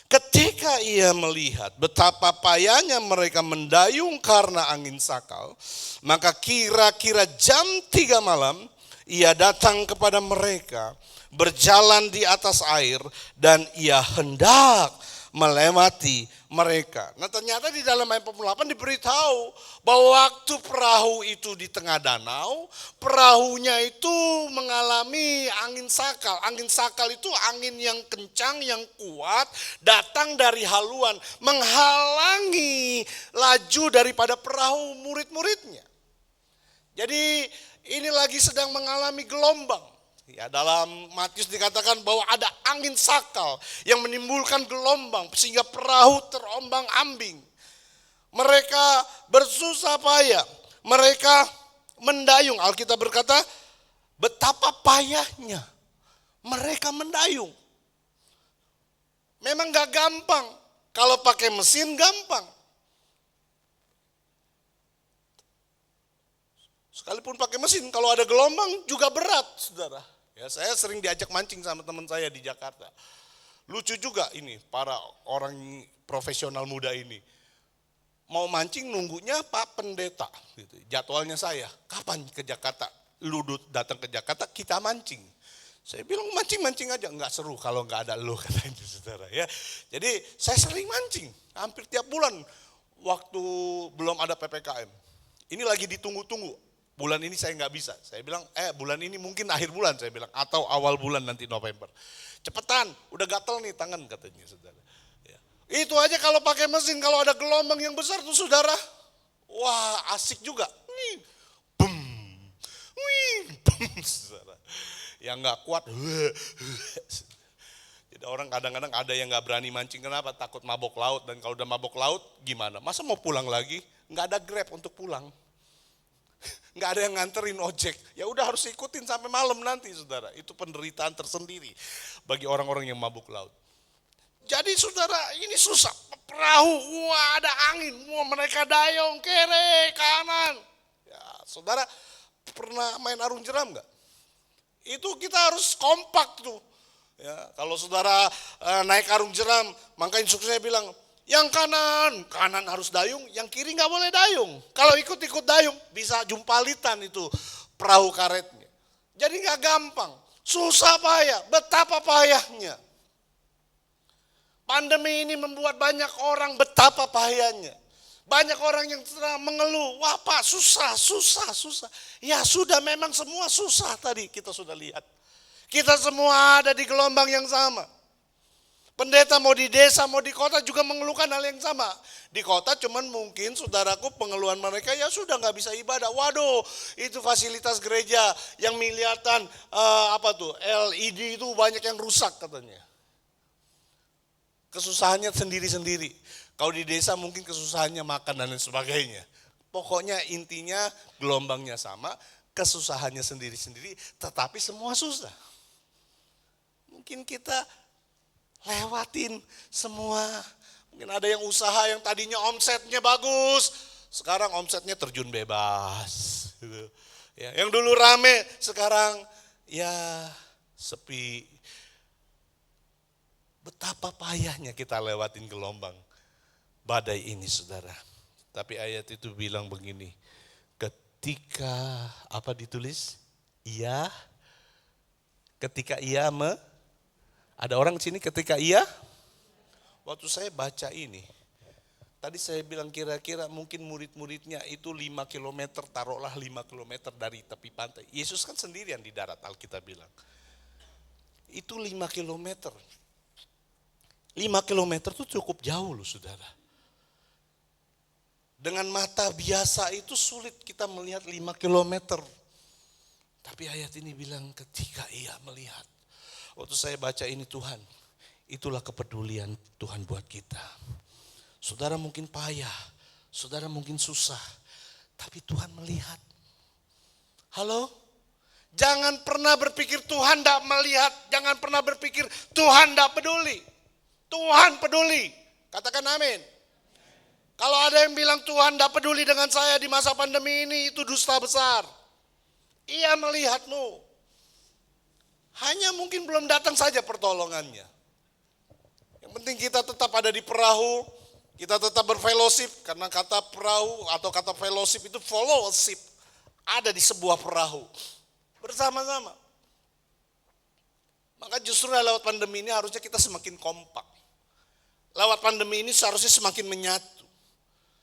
Ketika ia melihat betapa payahnya mereka mendayung karena angin sakal, maka kira-kira jam 3 malam ia datang kepada mereka, berjalan di atas air, dan ia hendak melewati mereka. Nah ternyata di dalam ayat 48 diberitahu bahwa waktu perahu itu di tengah danau, perahunya itu mengalami angin sakal. Angin sakal itu angin yang kencang, yang kuat, datang dari haluan, menghalangi laju daripada perahu murid-muridnya. Jadi ini lagi sedang mengalami gelombang. Ya, dalam Matius dikatakan bahwa ada angin sakal yang menimbulkan gelombang sehingga perahu terombang-ambing. Mereka bersusah payah, mereka mendayung. Alkitab berkata betapa payahnya mereka mendayung. Memang gak gampang, kalau pakai mesin gampang. Sekalipun pakai mesin, kalau ada gelombang juga berat, saudara. Ya, saya sering diajak mancing sama teman saya di Jakarta. Lucu juga ini, para orang profesional muda ini. Mau mancing nunggunya Pak Pendeta. Gitu. Jadwalnya saya, kapan ke Jakarta? Lu datang ke Jakarta, kita mancing. Saya bilang mancing-mancing aja, enggak seru kalau enggak ada lu, katanya saudara. Ya. Jadi saya sering mancing, hampir tiap bulan waktu belum ada PPKM. Ini lagi ditunggu-tunggu. Bulan ini saya nggak bisa. Saya bilang, bulan ini mungkin akhir bulan saya bilang, atau awal bulan nanti November. Cepetan, udah gatel nih tangan katanya saudara. Ya. Itu aja kalau pakai mesin, kalau ada gelombang yang besar tuh saudara, wah asik juga. Bum, bum, saudara. Yang nggak kuat, jadi orang kadang-kadang ada yang nggak berani mancing, kenapa? Takut mabok laut, dan kalau udah mabok laut gimana? Masa mau pulang lagi? Nggak ada Grab untuk pulang. Nggak ada yang nganterin ojek, ya udah harus ikutin sampai malam nanti saudara. Itu penderitaan tersendiri bagi orang-orang yang mabuk laut. Jadi saudara ini susah, perahu, wah ada angin, wah mereka dayung kiri kanan. Ya, saudara pernah main arung jeram nggak? Itu kita harus kompak tuh. Ya, kalau saudara naik arung jeram, maka instruksinya bilang, yang kanan harus dayung, yang kiri nggak boleh dayung. Kalau ikut-ikut dayung, bisa jumpalitan itu perahu karetnya. Jadi nggak gampang, susah payah, betapa payahnya. Pandemi ini membuat banyak orang betapa payahnya. Banyak orang yang mengeluh, wah Pak susah. Ya sudah memang semua susah tadi kita sudah lihat. Kita semua ada di gelombang yang sama. Pendeta mau di desa, mau di kota juga mengeluhkan hal yang sama. Di kota cuman mungkin saudaraku pengeluhan mereka ya sudah nggak bisa ibadah. Waduh, itu fasilitas gereja yang miliatan LED itu banyak yang rusak katanya. Kesusahannya sendiri-sendiri. Kalau di desa mungkin kesusahannya makan dan lain sebagainya. Pokoknya intinya gelombangnya sama, kesusahannya sendiri-sendiri, tetapi semua susah. Mungkin kita lewatin semua. Mungkin ada yang usaha yang tadinya omsetnya bagus, sekarang omsetnya terjun bebas. Gitu. Ya, yang dulu rame, sekarang ya sepi. Betapa payahnya kita lewatin gelombang badai ini saudara. Tapi ayat itu bilang begini, ketika apa ditulis? Ketika ia ada orang di sini ketika waktu saya baca ini, tadi saya bilang kira-kira mungkin murid-muridnya itu 5 kilometer, taruhlah 5 kilometer dari tepi pantai. Yesus kan sendirian di darat, Alkitab bilang. Itu 5 kilometer. 5 kilometer itu cukup jauh loh saudara. Dengan mata biasa itu sulit kita melihat 5 kilometer. Tapi ayat ini bilang ketika ia melihat. Waktu saya baca ini Tuhan, itulah kepedulian Tuhan buat kita. Saudara mungkin payah, saudara mungkin susah, tapi Tuhan melihat. Halo? Jangan pernah berpikir Tuhan tidak melihat, jangan pernah berpikir Tuhan tidak peduli. Tuhan peduli. Katakan amin. Kalau ada yang bilang Tuhan tidak peduli dengan saya di masa pandemi ini, itu dusta besar. Ia melihatmu. Hanya mungkin belum datang saja pertolongannya. Yang penting kita tetap ada di perahu, kita tetap berfellowship, karena kata perahu atau kata fellowship itu fellowship. Ada di sebuah perahu. Bersama-sama. Maka justru lewat pandemi ini harusnya kita semakin kompak. Lewat pandemi ini seharusnya semakin menyatu.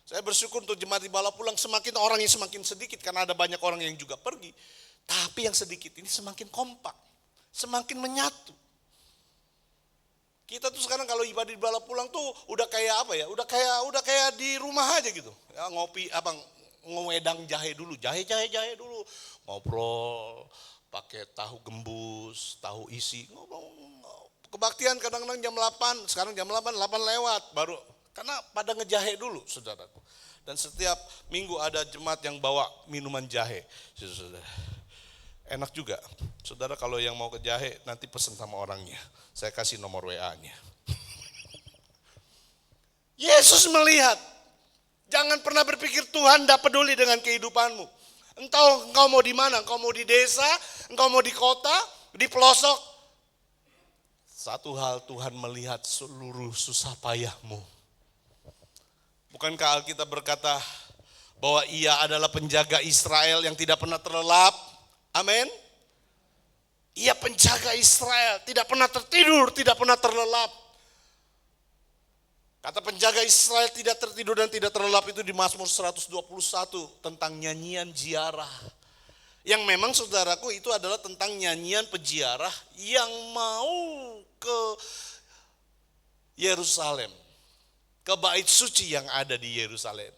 Saya bersyukur untuk jemaat di Bala Pulang, semakin orang yang semakin sedikit karena ada banyak orang yang juga pergi. Tapi yang sedikit ini semakin kompak, semakin menyatu. Kita tuh sekarang kalau ibadah di Bala Pulang tuh udah kayak apa ya? Udah kayak di rumah aja gitu. Ya, ngopi ngewedang jahe dulu, jahe dulu. Ngobrol, pakai tahu gembus, tahu isi, ngobrol. Kebaktian kadang-kadang jam 8, sekarang jam 8 lewat baru, karena pada ngejahe dulu saudaraku. Dan setiap minggu ada jemaat yang bawa minuman jahe. Saudara. Enak juga, saudara kalau yang mau ke jahe nanti pesen sama orangnya. Saya kasih nomor WA-nya. Yesus melihat. Jangan pernah berpikir Tuhan tidak peduli dengan kehidupanmu. Entah engkau mau di mana, engkau mau di desa, engkau mau di kota, di pelosok. Satu hal, Tuhan melihat seluruh susah payahmu. Bukankah Alkitab berkata bahwa Ia adalah penjaga Israel yang tidak pernah terlelap? Amin. Ia penjaga Israel, tidak pernah tertidur, tidak pernah terlelap. Kata penjaga Israel tidak tertidur dan tidak terlelap itu di Mazmur 121 tentang nyanyian ziarah. Yang memang saudaraku itu adalah tentang nyanyian peziarah yang mau ke Yerusalem. Ke bait suci yang ada di Yerusalem.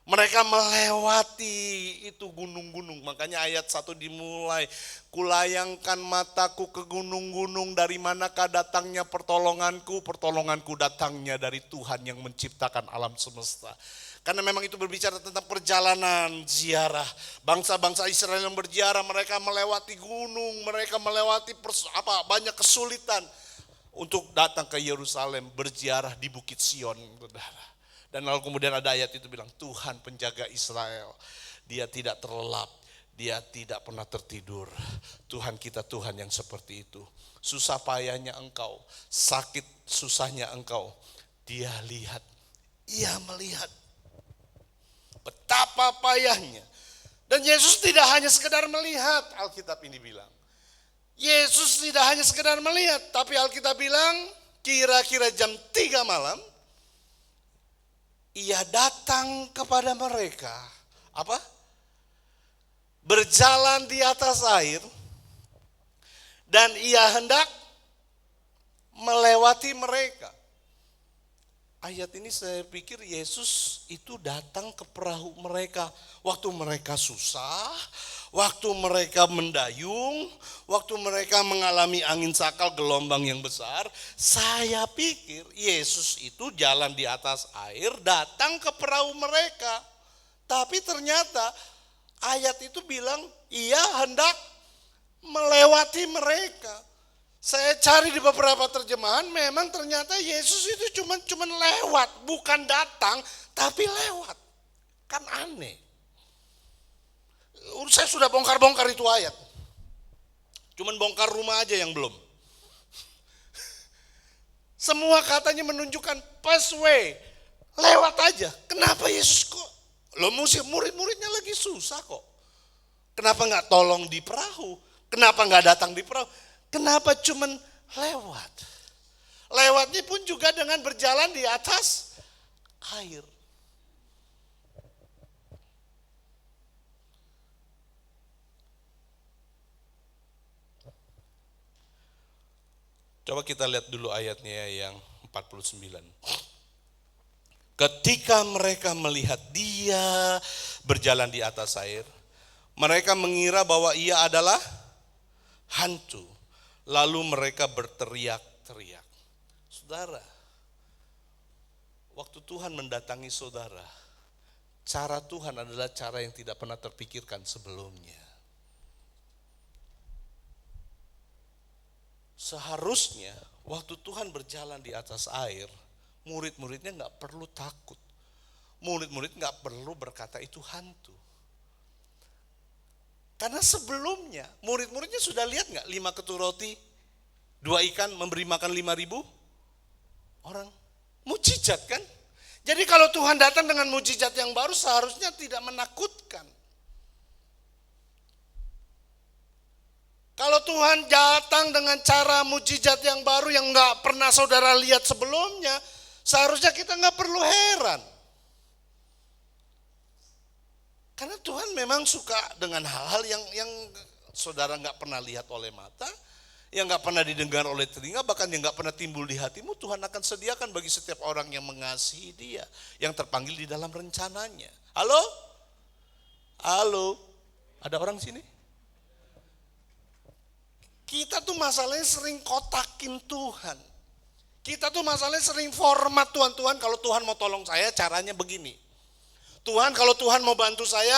Mereka melewati itu gunung-gunung. Makanya ayat 1 dimulai. Kulayangkan mataku ke gunung-gunung, dari manakah datangnya pertolonganku? Pertolonganku datangnya dari Tuhan yang menciptakan alam semesta. Karena memang itu berbicara tentang perjalanan ziarah. Bangsa-bangsa Israel yang berziarah, mereka melewati gunung, mereka melewati banyak kesulitan untuk datang ke Yerusalem, berziarah di Bukit Sion, saudara. Dan lalu kemudian ada ayat itu bilang, Tuhan penjaga Israel, Dia tidak terlelap, Dia tidak pernah tertidur. Tuhan kita Tuhan yang seperti itu. Susah payahnya engkau, sakit susahnya engkau, Dia lihat, Ia melihat betapa payahnya. Dan Yesus tidak hanya sekedar melihat, Alkitab ini bilang. Yesus tidak hanya sekedar melihat, tapi Alkitab bilang kira-kira jam 3 malam, Ia datang kepada mereka, berjalan di atas air, dan Ia hendak melewati mereka. Ayat ini saya pikir Yesus itu datang ke perahu mereka. Waktu mereka susah, waktu mereka mendayung, waktu mereka mengalami angin sakal gelombang yang besar. Saya pikir Yesus itu jalan di atas air datang ke perahu mereka. Tapi ternyata ayat itu bilang Ia hendak melewati mereka. Saya cari di beberapa terjemahan, memang ternyata Yesus itu cuman lewat, bukan datang, tapi lewat. Kan aneh. Saya sudah bongkar-bongkar itu ayat. Cuman bongkar rumah aja yang belum. Semua katanya menunjukkan pathway, lewat aja. Kenapa Yesus kok? Loh murid-muridnya lagi susah kok. Kenapa nggak tolong di perahu? Kenapa nggak datang di perahu? Kenapa cuman lewat? Lewatnya pun juga dengan berjalan di atas air. Coba kita lihat dulu ayatnya yang 49. Ketika mereka melihat Dia berjalan di atas air, mereka mengira bahwa Ia adalah hantu. Lalu mereka berteriak-teriak. Saudara, waktu Tuhan mendatangi saudara, cara Tuhan adalah cara yang tidak pernah terpikirkan sebelumnya. Seharusnya waktu Tuhan berjalan di atas air, murid-muridnya nggak perlu takut. Murid-murid nggak perlu berkata itu hantu. Karena sebelumnya murid-muridnya sudah lihat nggak 5 ketupat roti, 2 ikan memberi makan 5.000 orang. Mujizat kan? Jadi kalau Tuhan datang dengan mujizat yang baru seharusnya tidak menakutkan. Kalau Tuhan datang dengan cara mujizat yang baru yang nggak pernah saudara lihat sebelumnya, seharusnya kita nggak perlu heran. Karena Tuhan memang suka dengan hal-hal yang saudara nggak pernah lihat oleh mata, yang nggak pernah didengar oleh telinga, bahkan yang nggak pernah timbul di hatimu, Tuhan akan sediakan bagi setiap orang yang mengasihi Dia, yang terpanggil di dalam rencananya. Halo? Halo? Ada orang sini? Kita tuh masalahnya sering kotakin Tuhan. Kita tuh masalahnya sering format Tuhan kalau Tuhan mau tolong saya caranya begini. Tuhan kalau Tuhan mau bantu saya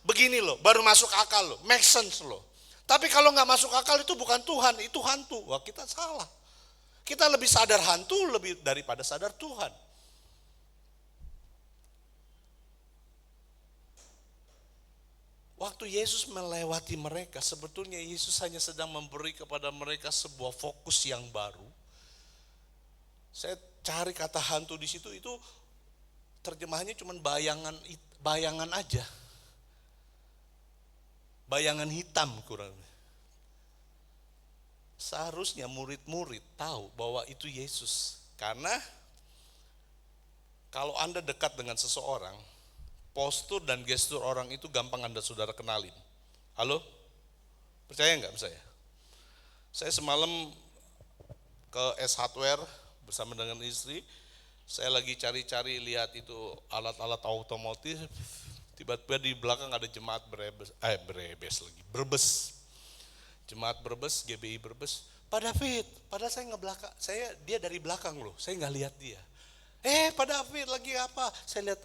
begini loh, baru masuk akal loh, make sense loh. Tapi kalau nggak masuk akal itu bukan Tuhan, itu hantu. Wah, kita salah. Kita lebih sadar hantu lebih daripada sadar Tuhan. Waktu Yesus melewati mereka, sebetulnya Yesus hanya sedang memberi kepada mereka sebuah fokus yang baru. Saya cari kata hantu di situ, itu terjemahannya cuma bayangan aja. Bayangan hitam kurang. Seharusnya murid-murid tahu bahwa itu Yesus. Karena kalau Anda dekat dengan seseorang, postur dan gestur orang itu gampang Anda saudara kenalin. Halo? Percaya nggak saya? Saya semalam ke S Hardware bersama dengan istri. Saya lagi cari-cari lihat itu alat-alat otomotif. Tiba-tiba di belakang ada jemaat Brebes. Jemaat Brebes, GBI Brebes. Pak David, padahal saya ngebelakang, dia dari belakang loh, saya nggak lihat dia. Pak David lagi apa? Saya lihat,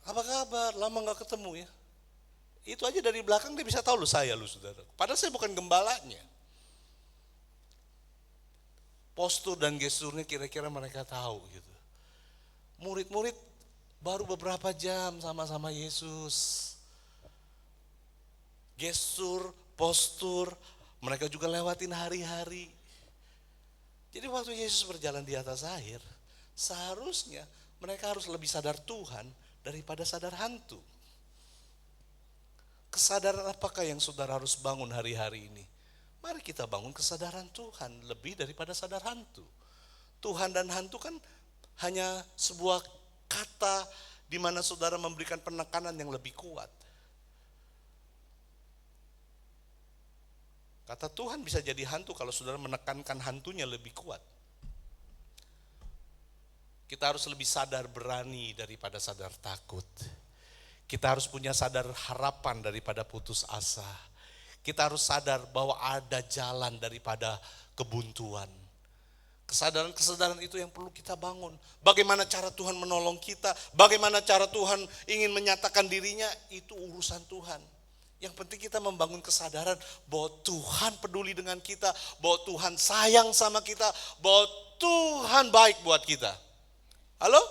apa kabar? Lama nggak ketemu ya. Itu aja dari belakang dia bisa tahu loh saya loh saudara. Padahal saya bukan gembalanya. Postur dan gesturnya kira-kira mereka tahu gitu. Murid-murid baru beberapa jam sama-sama Yesus. Gestur, postur, mereka juga lewatin hari-hari. Jadi waktu Yesus berjalan di atas air, seharusnya mereka harus lebih sadar Tuhan daripada sadar hantu. Kesadaran apakah yang saudara harus bangun hari-hari ini? Mari kita bangun kesadaran Tuhan lebih daripada sadar hantu. Tuhan dan hantu kan hanya sebuah kata di mana saudara memberikan penekanan yang lebih kuat. Kata Tuhan bisa jadi hantu kalau saudara menekankan hantunya lebih kuat. Kita harus lebih sadar berani daripada sadar takut. Kita harus punya sadar harapan daripada putus asa. Kita harus sadar bahwa ada jalan daripada kebuntuan. Kesadaran-kesadaran itu yang perlu kita bangun. Bagaimana cara Tuhan menolong kita, bagaimana cara Tuhan ingin menyatakan dirinya, itu urusan Tuhan. Yang penting kita membangun kesadaran bahwa Tuhan peduli dengan kita, bahwa Tuhan sayang sama kita, bahwa Tuhan baik buat kita. Halo?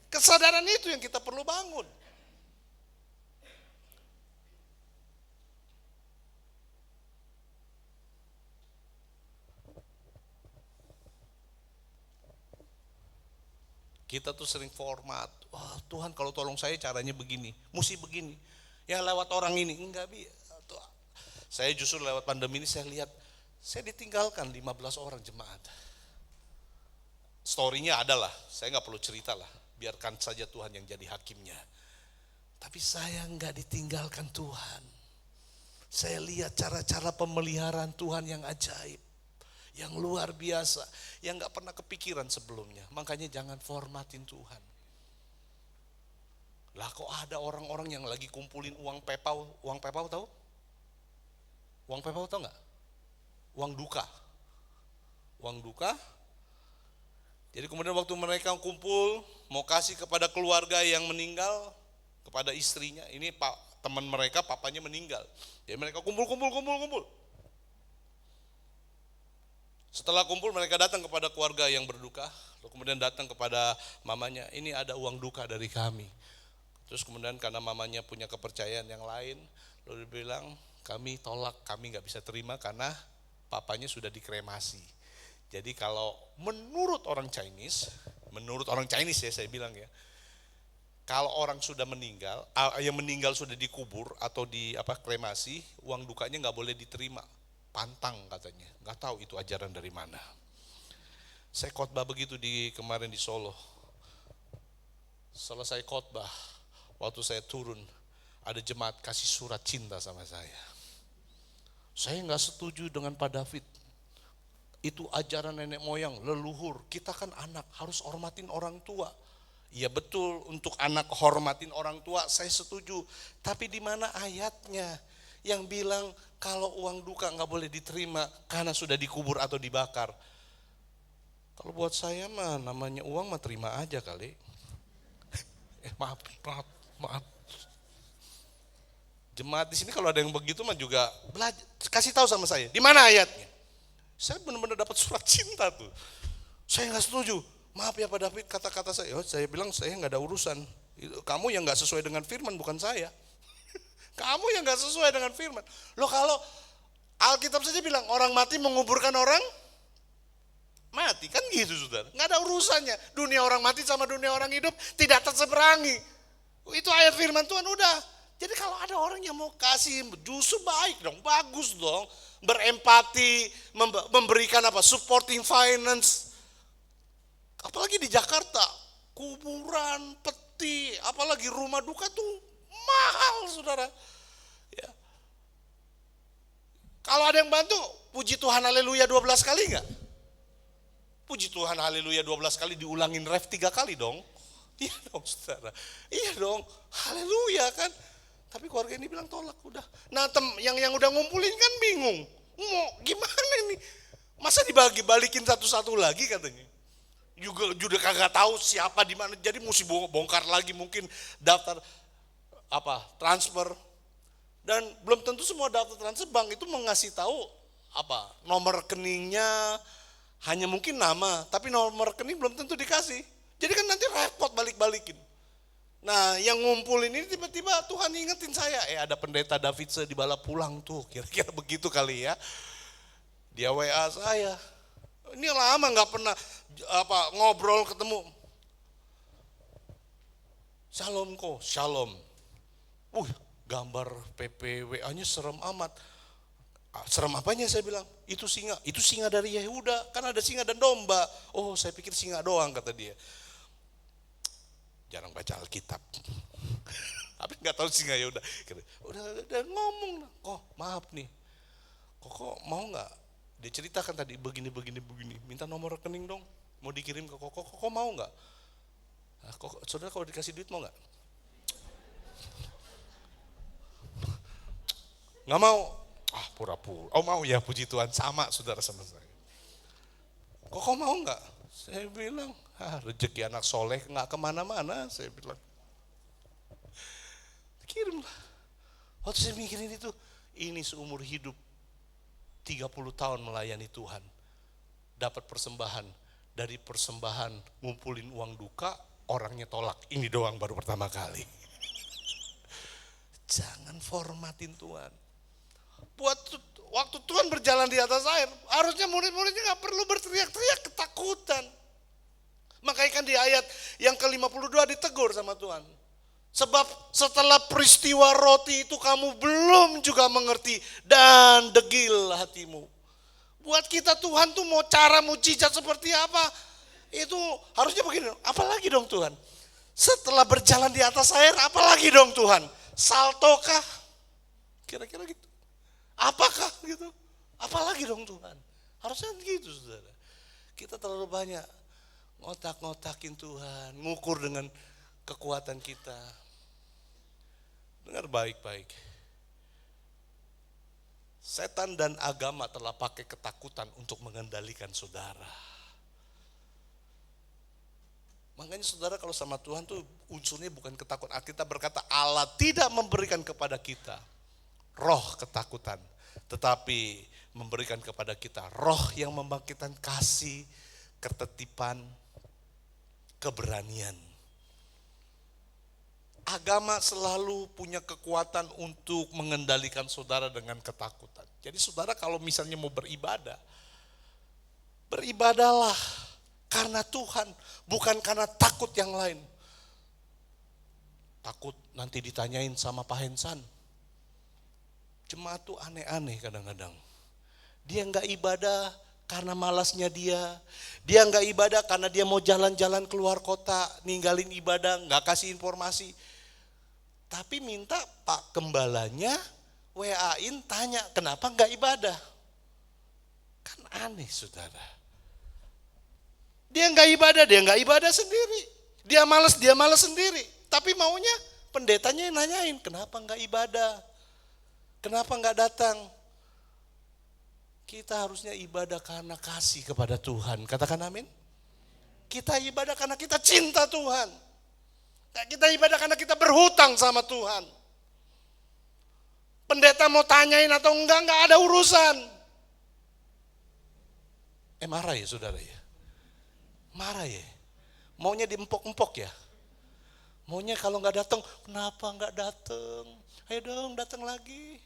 Kesadaran itu yang kita perlu bangun. Kita tuh sering format, wah Tuhan kalau tolong saya caranya begini, mesti begini. Ya lewat orang ini, enggak bi. Saya justru lewat pandemi ini saya lihat, saya ditinggalkan 15 orang jemaat. Story-nya adalah, saya nggak perlu cerita lah, biarkan saja Tuhan yang jadi hakimnya. Tapi saya nggak ditinggalkan Tuhan. Saya lihat cara-cara pemeliharaan Tuhan yang ajaib. Yang luar biasa, yang gak pernah kepikiran sebelumnya. Makanya jangan formatin Tuhan. Lah kok ada orang-orang yang lagi kumpulin uang pepau tahu? Uang pepau tahu gak? Uang duka. Uang duka. Jadi kemudian waktu mereka kumpul, mau kasih kepada keluarga yang meninggal, kepada istrinya. Ini teman mereka, papanya meninggal. Jadi mereka kumpul. Setelah kumpul mereka datang kepada keluarga yang berduka, lalu kemudian datang kepada mamanya, ini ada uang duka dari kami. Terus kemudian karena mamanya punya kepercayaan yang lain, lalu dia bilang, kami tolak, kami nggak bisa terima karena papanya sudah dikremasi. Jadi kalau menurut orang Chinese ya saya bilang ya, kalau orang sudah meninggal, yang meninggal sudah dikubur atau kremasi, uang dukanya nggak boleh diterima, pantang katanya. Nggak tahu itu ajaran dari mana. Saya khotbah begitu kemarin di Solo. Selesai khotbah, waktu saya turun, ada jemaat kasih surat cinta sama saya. Saya nggak setuju dengan Pak David. Itu ajaran nenek moyang, leluhur. Kita kan anak, harus hormatin orang tua. Iya betul, untuk anak hormatin orang tua, saya setuju. Tapi di mana ayatnya yang bilang kalau uang duka nggak boleh diterima karena sudah dikubur atau dibakar? Kalau buat saya mah namanya uang mah terima aja kali. Maaf. Jemaat di sini kalau ada yang begitu mah juga belajar, kasih tahu sama saya, di mana ayatnya? Saya benar-benar dapat surat cinta tuh. Saya nggak setuju. Maaf ya Pak David, kata-kata saya. Saya bilang saya nggak ada urusan. Kamu yang nggak sesuai dengan firman, bukan saya. Kamu yang nggak sesuai dengan firman. Loh kalau Alkitab saja bilang orang mati menguburkan orang mati, kan gitu saudara. Nggak ada urusannya. Dunia orang mati sama dunia orang hidup tidak terseberangi. Itu ayat firman Tuhan udah. Jadi kalau ada orang yang mau kasih, justru baik dong, bagus dong. Berempati, memberikan supporting finance. Apalagi di Jakarta, kuburan, peti, apalagi rumah duka tuh mahal saudara. Ya. Kalau ada yang bantu, puji Tuhan haleluya 12 kali enggak? Puji Tuhan haleluya 12 kali diulangin ref 3 kali dong. Iya dong saudara, iya dong, haleluya kan. Tapi keluarga ini bilang tolak udah. Nah yang udah ngumpulin kan bingung. Mau gimana ini? Masa dibagi-balikin satu-satu lagi katanya. Juga kagak tahu siapa di mana. Jadi mesti bongkar lagi mungkin daftar transfer. Dan belum tentu semua daftar transfer bank itu mengasih tahu nomor rekeningnya, hanya mungkin nama, tapi nomor rekening belum tentu dikasih. Jadi kan nanti repot balik-balikin. Nah yang ngumpulin ini tiba-tiba Tuhan ingetin saya, ada pendeta David di bala pulang tuh, kira-kira begitu kali ya. Dia WA saya, ini lama gak pernah ngobrol ketemu. Shalom kok, shalom. Gambar PPWA-nya serem amat. Serem apanya saya bilang, itu singa dari Yehuda, kan ada singa dan domba. Oh saya pikir singa doang kata dia. Jarang baca Alkitab. Tapi nggak tahu singa ya udah ngomong. Maaf nih. Kok mau nggak? Dia ceritakan tadi begini. Minta nomor rekening dong. Mau dikirim ke Kok mau nggak? Saudara kalau dikasih duit mau nggak? Nggak mau. Pura-pura. Oh mau ya, puji Tuhan, sama saudara sama saya. Kok mau nggak? Saya bilang, rezeki anak soleh nggak kemana-mana, saya bilang. Kirimlah. Waktu saya mikirin itu, ini seumur hidup 30 tahun melayani Tuhan. Dapat persembahan, dari persembahan ngumpulin uang duka, orangnya tolak. Ini doang baru pertama kali. Jangan formatin Tuhan. Buat waktu Tuhan berjalan di atas air, harusnya murid-muridnya gak perlu berteriak-teriak ketakutan. Makanya kan di ayat yang ke-52 ditegur sama Tuhan. Sebab setelah peristiwa roti itu kamu belum juga mengerti dan degil hatimu. Buat kita Tuhan tuh mau cara mujizat seperti apa? Itu harusnya begini, apalagi dong Tuhan? Setelah berjalan di atas air, apalagi dong Tuhan? Salto kah? Kira-kira gitu. Apakah gitu? Apalagi dong Tuhan? Harusnya gitu saudara. Kita terlalu banyak ngotak-ngotakin Tuhan, ngukur dengan kekuatan kita. Dengar baik-baik. Setan dan agama telah pakai ketakutan untuk mengendalikan saudara. Makanya saudara kalau sama Tuhan tuh unsurnya bukan ketakutan. Kita berkata Allah tidak memberikan kepada kita roh ketakutan, tetapi memberikan kepada kita roh yang membangkitkan kasih, ketertiban, keberanian. Agama selalu punya kekuatan untuk mengendalikan saudara dengan ketakutan. Jadi saudara kalau misalnya mau beribadah, beribadahlah karena Tuhan, bukan karena takut yang lain. Takut nanti ditanyain sama Pak Hensan. Jemaat tuh aneh-aneh kadang-kadang. Dia nggak ibadah karena malasnya dia. Dia nggak ibadah karena dia mau jalan-jalan keluar kota, ninggalin ibadah, nggak kasih informasi. Tapi minta Pak Gembalanya WA-in tanya kenapa nggak ibadah. Kan aneh saudara. Dia nggak ibadah sendiri. Dia malas sendiri. Tapi maunya pendetanya yang nanyain kenapa nggak ibadah. Kenapa nggak datang. Kita harusnya ibadah karena kasih kepada Tuhan. Katakan amin. Kita ibadah karena kita cinta Tuhan. Kita ibadah karena kita berhutang sama Tuhan. Pendeta mau tanyain atau enggak ada urusan. Marah ya saudara ya? Marah ya? Maunya diempok-empok ya? Maunya kalau nggak datang, kenapa nggak datang? Ayo dong datang lagi.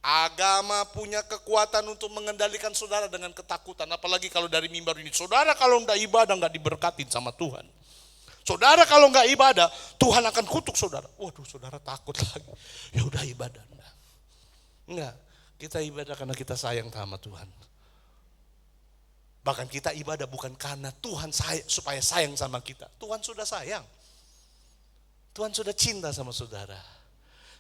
Agama punya kekuatan untuk mengendalikan saudara dengan ketakutan. Apalagi kalau dari mimbar ini. Saudara kalau nggak ibadah nggak diberkatin sama Tuhan. Saudara kalau nggak ibadah, Tuhan akan kutuk saudara. Waduh saudara takut lagi. Ya udah ibadah. Enggak, kita ibadah karena kita sayang sama Tuhan. Bahkan kita ibadah bukan karena Tuhan supaya sayang sama kita. Tuhan sudah sayang. Tuhan sudah cinta sama saudara.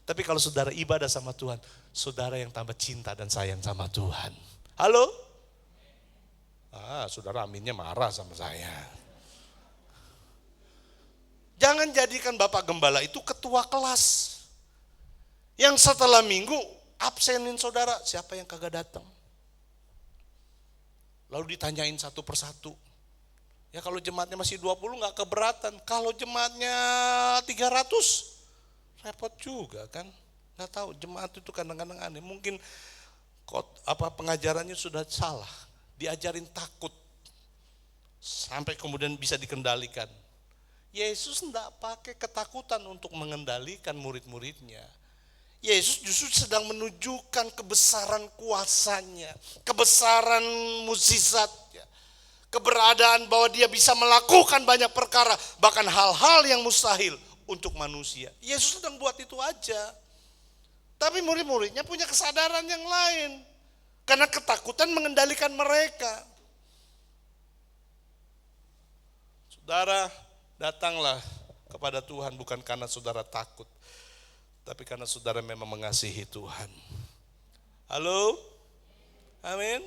Tapi kalau saudara ibadah sama Tuhan, saudara yang tambah cinta dan sayang sama Tuhan. Halo? Saudara aminnya marah sama saya. Jangan jadikan Bapak Gembala itu ketua kelas. Yang setelah minggu absenin saudara, siapa yang kagak datang. Lalu ditanyain satu persatu. Ya kalau jemaatnya masih 20 gak keberatan. Kalau jemaatnya 300 repot juga kan. Gak tahu jemaat itu kadang-kadang aneh. Mungkin pengajarannya sudah salah. Diajarin takut. Sampai kemudian bisa dikendalikan. Yesus tidak pakai ketakutan untuk mengendalikan murid-muridnya. Yesus justru sedang menunjukkan kebesaran kuasanya, kebesaran mukjizatnya, keberadaan bahwa dia bisa melakukan banyak perkara, bahkan hal-hal yang mustahil untuk manusia. Yesus sedang buat itu aja. Tapi murid-muridnya punya kesadaran yang lain, karena ketakutan mengendalikan mereka. Saudara, datanglah kepada Tuhan bukan karena saudara takut, tapi karena saudara memang mengasihi Tuhan. Halo? Amin.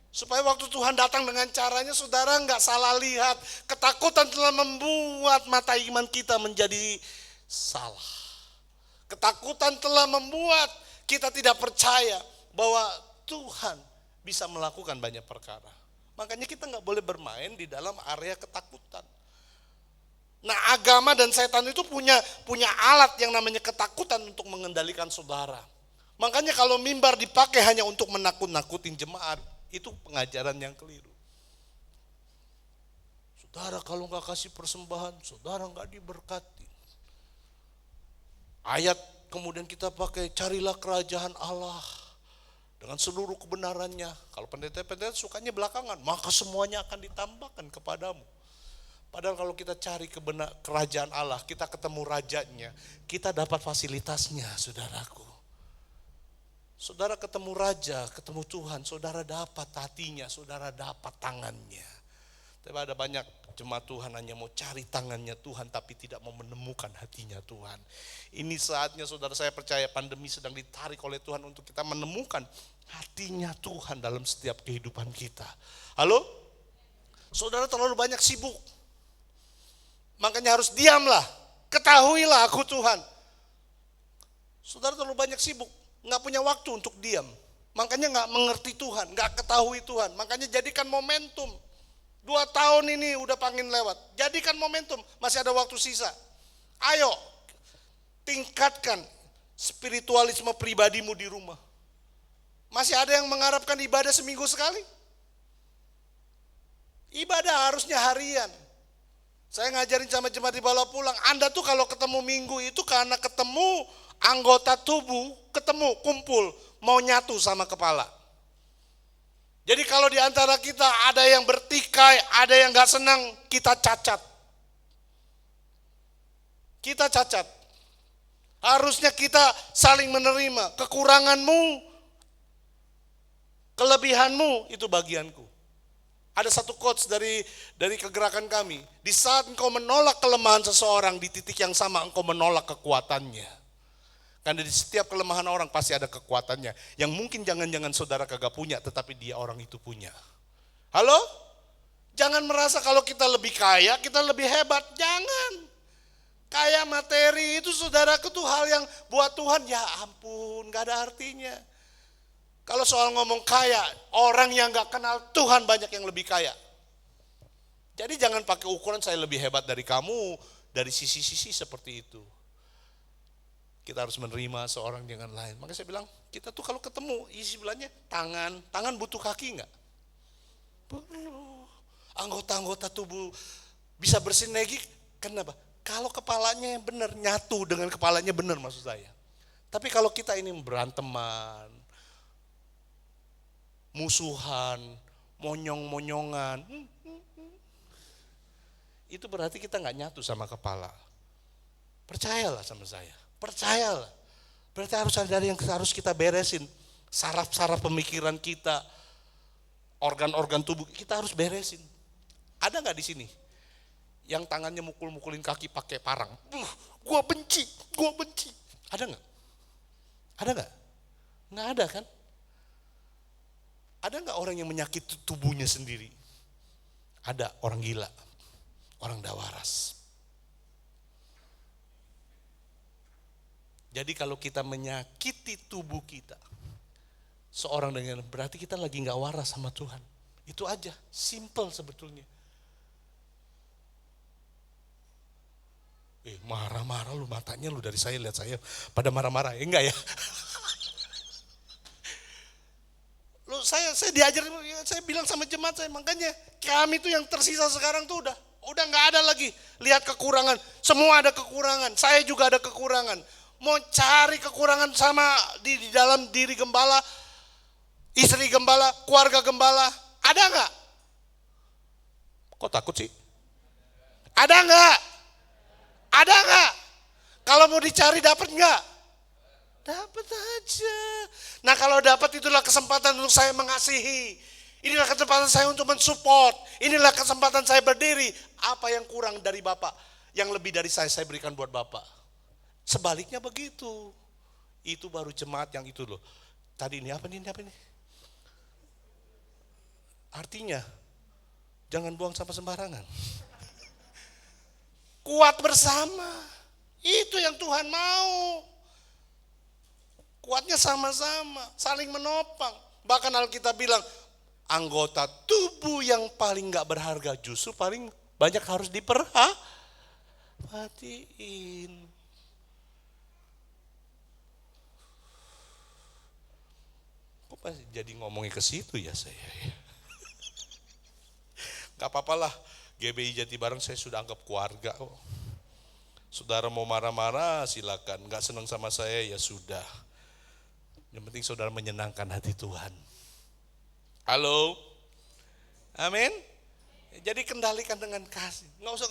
Supaya waktu Tuhan datang dengan caranya saudara nggak salah lihat. Ketakutan telah membuat mata iman kita menjadi salah. Ketakutan telah membuat kita tidak percaya bahwa Tuhan bisa melakukan banyak perkara. Makanya kita nggak boleh bermain di dalam area ketakutan. Nah agama dan setan itu punya alat yang namanya ketakutan untuk mengendalikan saudara. Makanya kalau mimbar dipakai hanya untuk menakut-nakutin jemaat, itu pengajaran yang keliru. Saudara kalau nggak kasih persembahan, saudara nggak diberkati. Ayat kemudian kita pakai carilah kerajaan Allah dengan seluruh kebenarannya. Kalau pendeta-pendeta sukanya belakangan, maka semuanya akan ditambahkan kepadamu. Padahal kalau kita cari kerajaan Allah, kita ketemu rajanya, kita dapat fasilitasnya, saudaraku. Saudara ketemu raja, ketemu Tuhan, saudara dapat hatinya, saudara dapat tangannya. Tapi ada banyak jemaat Tuhan hanya mau cari tangannya Tuhan, tapi tidak mau menemukan hatinya Tuhan. Ini saatnya saudara, saya percaya pandemi sedang ditarik oleh Tuhan untuk kita menemukan hatinya Tuhan dalam setiap kehidupan kita. Halo? Saudara terlalu banyak sibuk. Makanya harus diamlah, ketahuilah aku Tuhan. Saudara terlalu banyak sibuk, gak punya waktu untuk diam. Makanya gak mengerti Tuhan, gak ketahui Tuhan. Makanya jadikan momentum. 2 tahun ini udah pangin lewat. Jadikan momentum, masih ada waktu sisa. Ayo, tingkatkan spiritualisme pribadimu di rumah. Masih ada yang mengharapkan ibadah seminggu sekali? Ibadah harusnya harian. Saya ngajarin sama jemaat di Bala Pulang, Anda tuh kalau ketemu minggu itu karena ketemu anggota tubuh, ketemu, kumpul, mau nyatu sama kepala. Jadi kalau di antara kita ada yang bertikai, ada yang gak senang, kita cacat. Kita cacat. Harusnya kita saling menerima. Kekuranganmu, kelebihanmu, itu bagianku. Ada satu quotes dari kegerakan kami. Di saat engkau menolak kelemahan seseorang, di titik yang sama engkau menolak kekuatannya. Karena di setiap kelemahan orang pasti ada kekuatannya. Yang mungkin jangan-jangan saudara kagak punya, tetapi dia orang itu punya. Halo? Jangan merasa kalau kita lebih kaya, kita lebih hebat. Jangan. Kaya materi itu saudaraku tuh hal yang buat Tuhan, ya ampun, gak ada artinya. Kalau soal ngomong kaya, orang yang gak kenal Tuhan banyak yang lebih kaya. Jadi jangan pakai ukuran saya lebih hebat dari kamu, dari sisi-sisi seperti itu. Kita harus menerima seorang dengan lain. Makanya saya bilang, kita tuh kalau ketemu, isi bilangnya tangan butuh kaki gak? Perlu. Anggota-anggota tubuh bisa bersinergi, kenapa? Kalau kepalanya yang benar, nyatu dengan kepalanya benar maksud saya. Tapi kalau kita ini beranteman, musuhan, monyong-monyongan, itu berarti kita gak nyatu sama kepala. Percayalah sama saya, percayalah. Berarti harus ada yang harus kita beresin. Saraf-saraf pemikiran kita, organ-organ tubuh kita harus beresin. Ada gak di sini yang tangannya mukul-mukulin kaki pakai parang? Gua benci. Ada gak? Ada gak? Gak ada kan? Ada gak orang yang menyakiti tubuhnya sendiri? Ada, orang gila, orang dah waras. Jadi kalau kita menyakiti tubuh kita, seorang dengan berarti kita lagi gak waras sama Tuhan. Itu aja, simple sebetulnya. Marah-marah lu, matanya lu dari saya, lihat saya pada marah-marah. Enggak ya. Lu saya diajar, saya bilang sama jemaat saya, makanya kami tuh yang tersisa sekarang tuh udah nggak ada lagi lihat kekurangan. Semua ada kekurangan. Saya juga ada kekurangan. Mau cari kekurangan sama di dalam diri gembala, istri gembala, keluarga gembala, ada nggak? Kok takut sih? Ada nggak? Ada nggak? Kalau mau dicari dapat nggak? Dapat aja. Nah kalau dapat itulah kesempatan untuk saya mengasihi. Inilah kesempatan saya untuk mensupport. Inilah kesempatan saya berdiri. Apa yang kurang dari Bapak? Yang lebih dari saya berikan buat Bapak. Sebaliknya begitu. Itu baru jemaat yang itu loh. Tadi ini apa nih? Artinya, jangan buang sampah sembarangan. Kuat bersama, itu yang Tuhan mau. Kuatnya sama-sama, saling menopang. Bahkan Alkitab bilang, anggota tubuh yang paling gak berharga justru paling banyak harus diperhatiin. Kok pasti jadi ngomongin ke situ ya saya? Gak apa-apalah. GBI Jatibarang saya sudah anggap keluarga. Saudara mau marah-marah silakan, nggak senang sama saya ya sudah. Yang penting saudara menyenangkan hati Tuhan. Halo, amin. Jadi kendalikan dengan kasih, nggak usah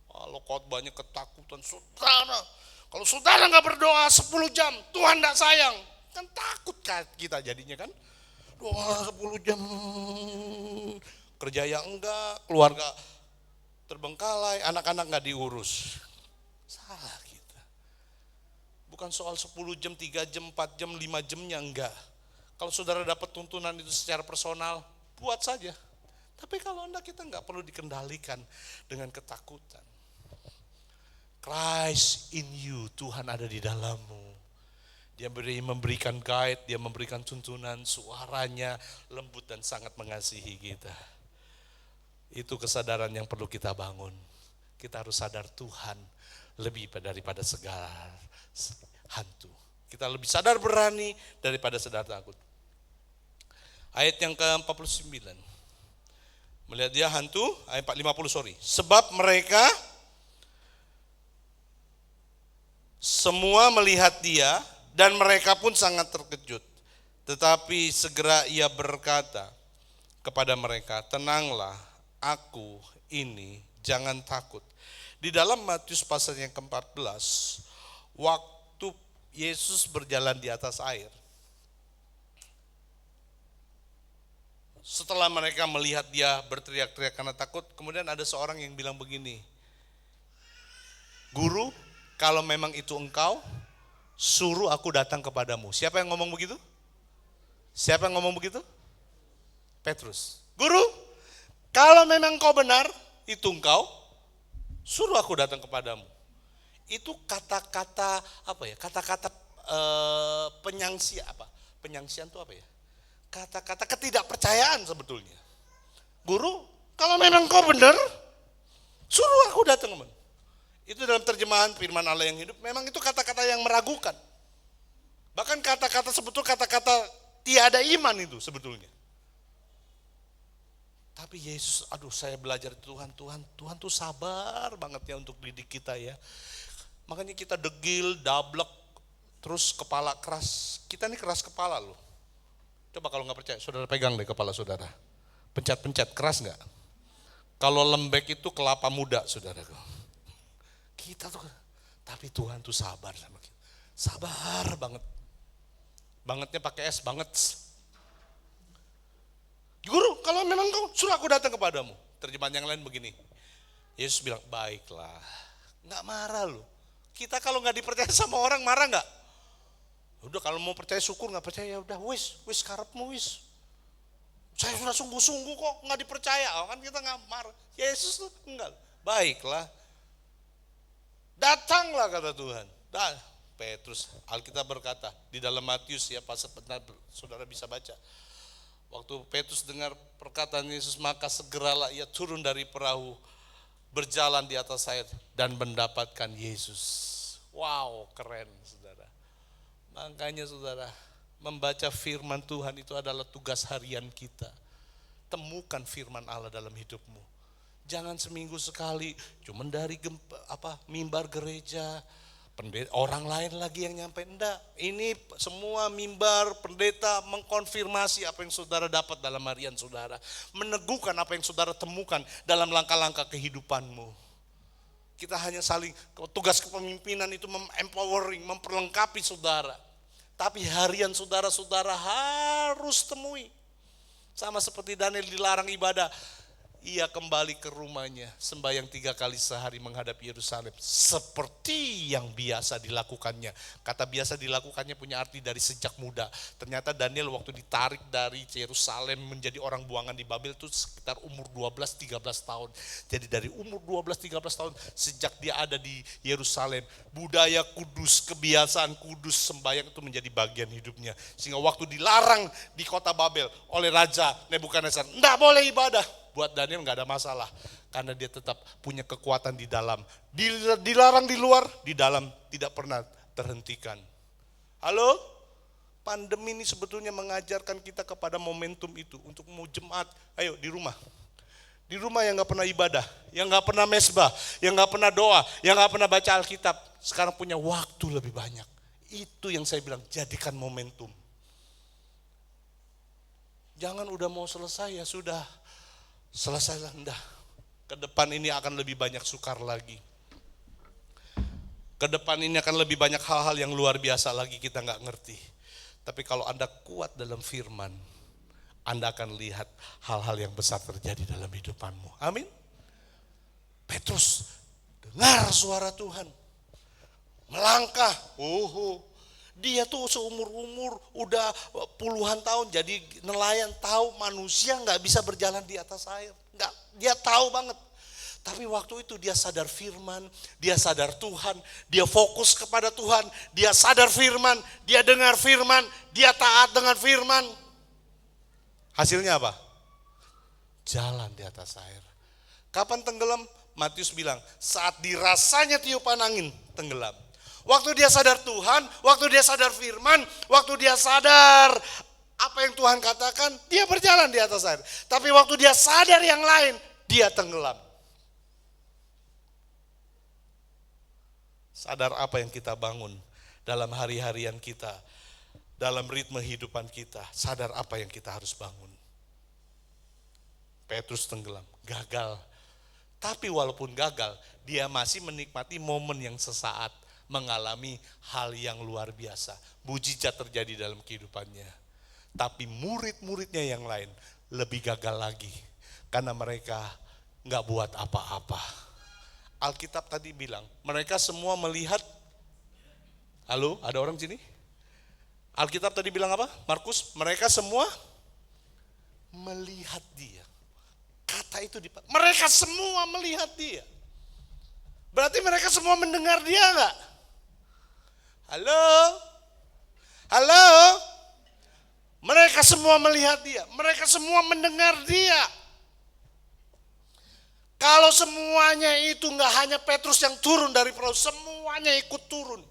kalau khotbahnya ketakutan saudara. Kalau saudara nggak berdoa 10 jam, Tuhan nggak sayang, kan takut kita jadinya kan. Doa 10 jam. Kerja yang enggak, keluarga terbengkalai, anak-anak enggak diurus. Salah kita. Bukan soal 10 jam, 3 jam, 4 jam, 5 jamnya enggak. Kalau saudara dapat tuntunan itu secara personal, buat saja. Tapi kalau enggak, kita enggak perlu dikendalikan dengan ketakutan. Christ in you, Tuhan ada di dalammu. Dia memberikan guide, dia memberikan tuntunan, suaranya lembut dan sangat mengasihi kita. Itu kesadaran yang perlu kita bangun. Kita harus sadar Tuhan lebih daripada segala hantu. Kita lebih sadar berani daripada sadar takut. Ayat yang ke-49. Melihat dia hantu, ayat 50 sorry. Sebab mereka semua melihat dia dan mereka pun sangat terkejut. Tetapi segera ia berkata kepada mereka, tenanglah, aku ini, jangan takut. Di dalam Matius pasal yang ke-14, waktu Yesus berjalan di atas air, setelah mereka melihat dia berteriak-teriak karena takut, kemudian ada seorang yang bilang begini, Guru, kalau memang itu engkau, suruh aku datang kepadamu. Siapa yang ngomong begitu? Siapa yang ngomong begitu? Petrus. Guru, kalau memang kau benar, itu engkau, suruh aku datang kepadamu. Itu kata-kata apa ya? Kata-kata penyangsian apa? Penyangsian itu apa ya? Kata-kata ketidakpercayaan sebetulnya. Guru, kalau memang kau benar, suruh aku datang kepadamu. Itu dalam terjemahan firman Allah yang hidup, memang itu kata-kata yang meragukan. Bahkan kata-kata sebetulnya kata-kata tiada iman itu sebetulnya. Tapi Yesus, aduh saya belajar Tuhan tuh sabar banget ya untuk didik kita ya. Makanya kita degil, dablek, terus kepala keras. Kita ini keras kepala loh. Coba kalau nggak percaya, saudara pegang deh kepala saudara. Pencet-pencet, keras nggak? Kalau lembek itu kelapa muda saudara. Kita tuh, tapi Tuhan tuh sabar sama kita. Sabar banget. Bangetnya pakai S, banget. Guru, kalau memang kau suruh aku datang kepadamu. Terjemahan yang lain begini. Yesus bilang, baiklah. Nggak marah loh. Kita kalau nggak dipercaya sama orang marah nggak? Udah kalau mau percaya syukur, nggak percaya udah wis karepmu wis. Saya sudah sungguh-sungguh kok nggak dipercaya, kan kita nggak marah. Yesus tuh enggak. Baiklah. Datanglah kata Tuhan. Petrus, Alkitab berkata di dalam Matius ya, pasal benar saudara bisa baca. Waktu Petrus dengar perkataan Yesus, maka segeralah ia turun dari perahu, berjalan di atas air dan mendapatkan Yesus. Wow, keren saudara. Makanya saudara, membaca firman Tuhan itu adalah tugas harian kita. Temukan firman Allah dalam hidupmu. Jangan seminggu sekali, cuman dari mimbar gereja, orang lain lagi yang nyampe. Enggak, ini semua mimbar pendeta mengkonfirmasi apa yang saudara dapat dalam harian saudara. Meneguhkan apa yang saudara temukan dalam langkah-langkah kehidupanmu. Kita hanya saling, tugas kepemimpinan itu empowering, memperlengkapi saudara. Tapi harian saudara-saudara harus temui. Sama seperti Daniel dilarang ibadah. Ia kembali ke rumahnya, sembahyang 3 kali sehari menghadap Yerusalem. Seperti yang biasa dilakukannya. Kata biasa dilakukannya punya arti dari sejak muda. Ternyata Daniel waktu ditarik dari Yerusalem menjadi orang buangan di Babel itu sekitar umur 12-13 tahun. Jadi dari umur 12-13 tahun sejak dia ada di Yerusalem, budaya kudus, kebiasaan kudus sembahyang itu menjadi bagian hidupnya. Sehingga waktu dilarang di kota Babel oleh Raja Nebukadnezar, enggak boleh ibadah. Buat Daniel nggak ada masalah, karena dia tetap punya kekuatan di dalam. Dilarang di luar, di dalam tidak pernah terhentikan. Halo? Pandemi ini sebetulnya mengajarkan kita kepada momentum itu. Untuk mau jemaat, ayo di rumah. Di rumah yang nggak pernah ibadah, yang nggak pernah mesbah, yang nggak pernah doa, yang nggak pernah baca Alkitab. Sekarang punya waktu lebih banyak. Itu yang saya bilang, jadikan momentum. Jangan udah mau selesai ya sudah. Selesailah, enggak. Ke depan ini akan lebih banyak sukar lagi. Ke depan ini akan lebih banyak hal-hal yang luar biasa lagi kita nggak ngerti. Tapi kalau Anda kuat dalam firman, Anda akan lihat hal-hal yang besar terjadi dalam hidupanmu. Amin. Petrus dengar suara Tuhan, melangkah. Dia tuh seumur-umur udah puluhan tahun jadi nelayan, tahu manusia nggak bisa berjalan di atas air. Nggak, dia tahu banget. Tapi waktu itu dia sadar firman, dia sadar Tuhan, dia fokus kepada Tuhan, dia sadar firman, dia dengar firman, dia taat dengan firman. Hasilnya apa? Jalan di atas air. Kapan tenggelam? Matius bilang, saat dirasanya tiupan angin, tenggelam. Waktu dia sadar Tuhan, waktu dia sadar firman, waktu dia sadar Apa yang Tuhan katakan, dia berjalan di atas air. Tapi waktu dia sadar yang lain, dia tenggelam. Sadar apa yang kita bangun dalam hari-harian kita, dalam ritme kehidupan kita. Sadar apa yang kita harus bangun. Petrus tenggelam, gagal. Tapi walaupun gagal, dia masih menikmati momen yang sesaat, mengalami hal yang luar biasa. Mujizat terjadi dalam kehidupannya. Tapi murid-muridnya yang lain lebih gagal lagi. Karena mereka gak buat apa-apa. Alkitab tadi bilang, mereka semua melihat. Halo, ada orang sini? Alkitab tadi bilang apa? Markus, mereka semua melihat dia. Kata itu dipakai. Mereka semua melihat dia. Berarti mereka semua mendengar dia enggak? Halo? Halo? Mereka semua melihat dia. Mereka semua mendengar dia. Kalau semuanya itu enggak hanya Petrus yang turun dari perahu, semuanya ikut turun.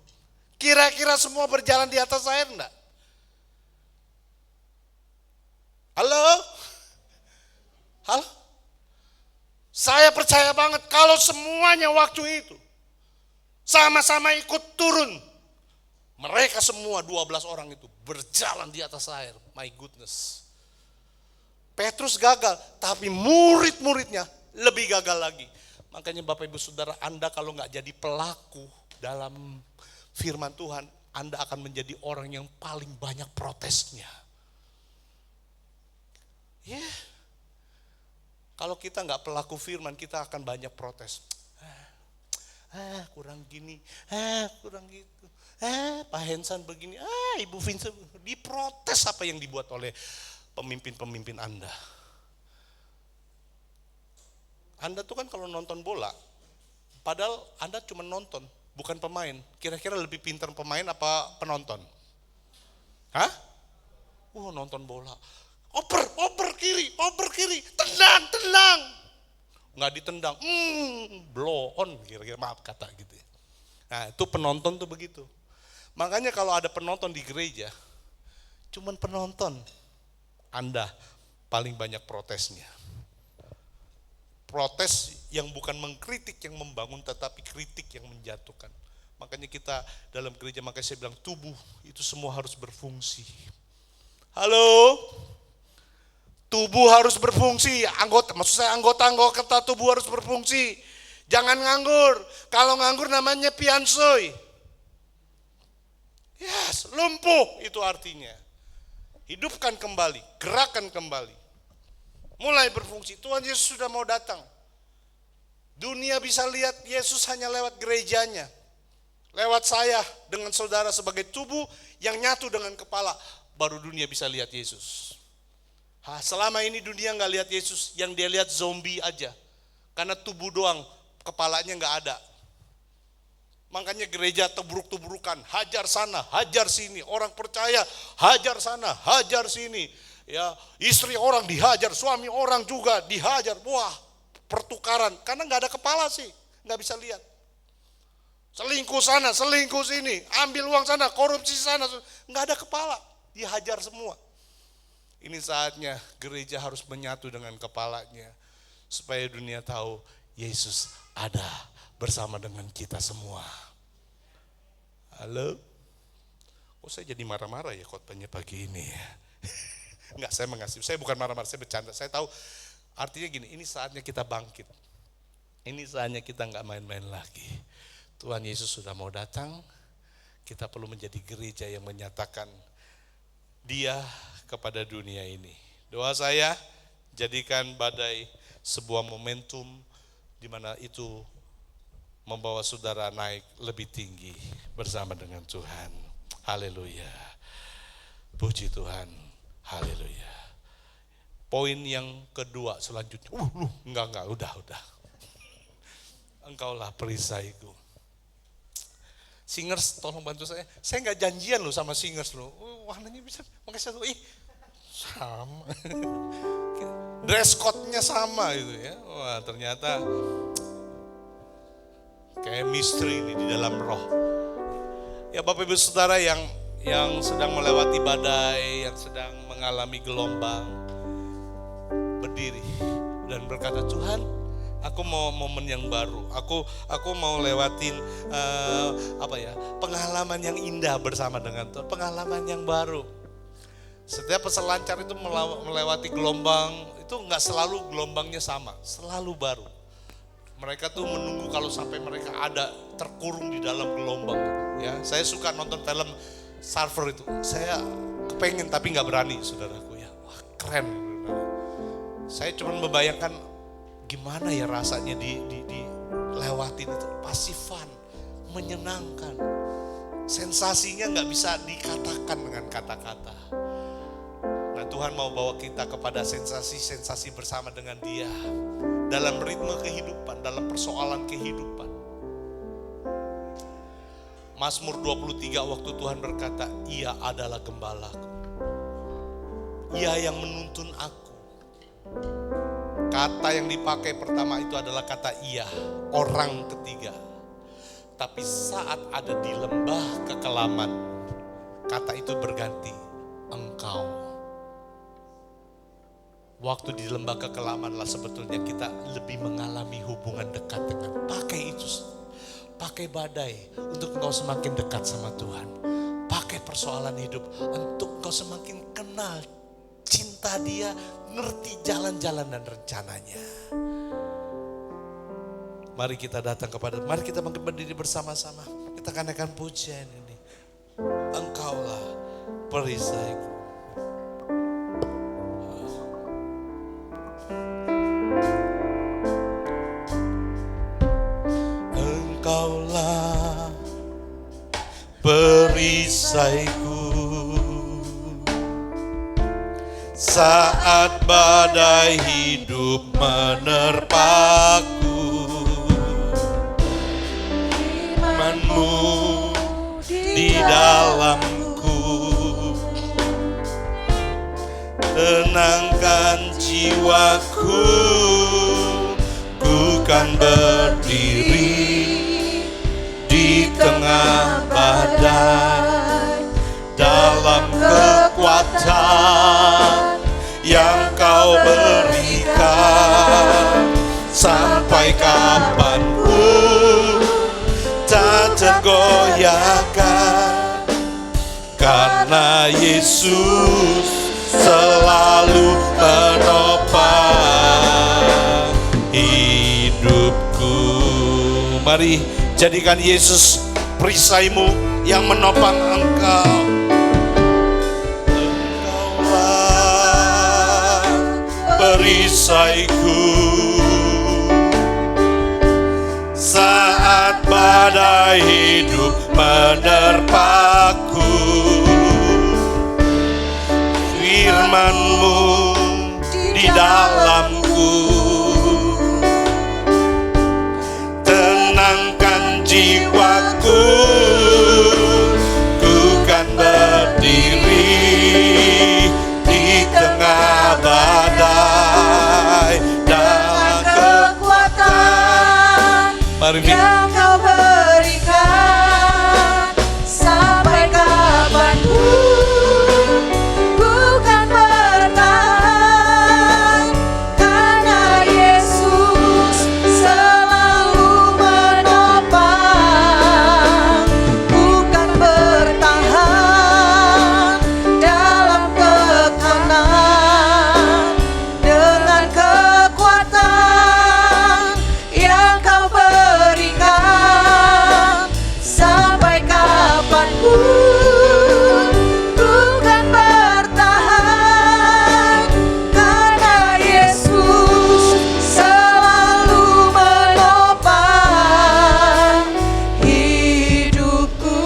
Kira-kira semua berjalan di atas air enggak? Halo? Halo? Saya percaya banget kalau semuanya waktu itu sama-sama ikut turun. Mereka semua 12 orang itu berjalan di atas air. My goodness. Petrus gagal, tapi murid-muridnya lebih gagal lagi. Makanya Bapak Ibu Saudara, Anda kalau nggak jadi pelaku dalam firman Tuhan, Anda akan menjadi orang yang paling banyak protesnya. Kalau kita nggak pelaku firman, kita akan banyak protes. Kurang gini, kurang gitu. Pak Hensan begini, Ibu Vincent, diprotes apa yang dibuat oleh pemimpin-pemimpin Anda. Anda tuh kan kalau nonton bola, padahal Anda cuma nonton, bukan pemain. Kira-kira lebih pintar pemain apa penonton? Hah? Nonton bola. Oper kiri, tendang. Nggak ditendang, blow on, kira-kira maaf kata gitu ya. Nah itu penonton tuh begitu. Makanya kalau ada penonton di gereja, cuman penonton, Anda paling banyak protesnya. Protes yang bukan mengkritik yang membangun, tetapi kritik yang menjatuhkan. Makanya kita dalam gereja, makanya saya bilang tubuh itu semua harus berfungsi. Halo? Tubuh harus berfungsi, anggota tubuh harus berfungsi. Jangan nganggur. Kalau nganggur namanya piansoi. Yes, lumpuh itu artinya. Hidupkan kembali, gerakan kembali. Mulai berfungsi. Tuhan Yesus sudah mau datang. Dunia bisa lihat Yesus hanya lewat gerejanya. Lewat saya dengan saudara sebagai tubuh yang nyatu dengan kepala. Baru dunia bisa lihat Yesus. Selama ini dunia nggak lihat Yesus, yang dia lihat zombie aja. Karena tubuh doang, kepalanya nggak ada. Makanya gereja tubruk-tubrukan, hajar sana, hajar sini. Orang percaya, hajar sana, hajar sini. Ya, istri orang dihajar, suami orang juga dihajar. Wah, pertukaran. Karena nggak ada kepala sih, nggak bisa lihat. Selingkuh sana, selingkuh sini, ambil uang sana, korupsi sana, nggak ada kepala, dihajar semua. Ini saatnya gereja harus menyatu dengan kepalanya. Supaya dunia tahu Yesus ada bersama dengan kita semua. Halo? Kok saya jadi marah-marah ya khotbahnya pagi ini ya? Enggak, saya bukan marah-marah, saya bercanda. Saya tahu artinya gini, ini saatnya kita bangkit. Ini saatnya kita enggak main-main lagi. Tuhan Yesus sudah mau datang, kita perlu menjadi gereja yang menyatakan Dia kepada dunia ini. Doa saya, jadikan badai sebuah momentum di mana itu membawa saudara naik lebih tinggi bersama dengan Tuhan. Haleluya. Puji Tuhan. Haleluya. Poin yang kedua selanjutnya. Enggak, udah. Engkaulah perisaiku. Singers tolong bantu saya. Saya nggak janjian loh sama singers loh. Warnanya bisa pakai satu. Sama. Dress code-nya sama gitu ya. Wah, ternyata chemistry ini di dalam roh. Ya Bapak Ibu Saudara yang yang sedang melewati badai, yang sedang mengalami gelombang, berdiri dan berkata, Tuhan, aku mau momen yang baru. Aku mau lewatin pengalaman yang indah bersama dengan Tuhan, pengalaman yang baru. Setiap peselancar itu melewati gelombang, itu nggak selalu gelombangnya sama, selalu baru. Mereka tuh menunggu kalau sampai mereka ada terkurung di dalam gelombang. Ya, saya suka nonton film surfer itu. Saya kepengen tapi nggak berani, saudaraku ya. Wah, keren. Saya cuma membayangkan gimana ya rasanya dilewatin itu. Pasti fun, menyenangkan. Sensasinya nggak bisa dikatakan dengan kata-kata. Nah, Tuhan mau bawa kita kepada sensasi-sensasi bersama dengan Dia. Dalam ritme kehidupan, dalam persoalan kehidupan. Mazmur 23 waktu Tuhan berkata, Ia adalah gembalaku. Ia yang menuntun aku. Kata yang dipakai pertama itu adalah kata ia, orang ketiga. Tapi saat ada di lembah kekelaman, kata itu berganti, engkau. Waktu di lembah kekelamanlah sebetulnya kita lebih mengalami hubungan dekat dengan, pakai itu, pakai badai untuk engkau semakin dekat sama Tuhan. Pakai persoalan hidup untuk engkau semakin kenal cinta Dia, ngerti jalan-jalan dan rencananya. Mari kita datang mari kita berdiri bersama-sama. Kita kanakan pujian ini. Engkaulah perisaiku. Engkaulah perisaiku. Saat badai hidup menerpaku, iman-Mu di dalamku, tenangkan jiwaku, ku kan berdiri di tengah badai, dalam kekuatan yang Kau berikan. Sampai kapanpun tak tergoyahkan, karena Yesus selalu menopang hidupku. Mari jadikan Yesus perisaimu yang menopang engkau. Perisaiku saat badai hidup menerpaku, firman-Mu di dalamku, tenangkan jiwaku, ku kan berdiri di tengah badai, dalam kekuatan yang Kau berikan. Sampai kapanpun ku kan bertahan, karena Yesus selalu menopang. Ku kan bertahan dalam tekanan, dengan kekuatan yang Kau berikan. Sampai kapanpun ku kan bertahan, karena Yesus selalu menopang hidupku.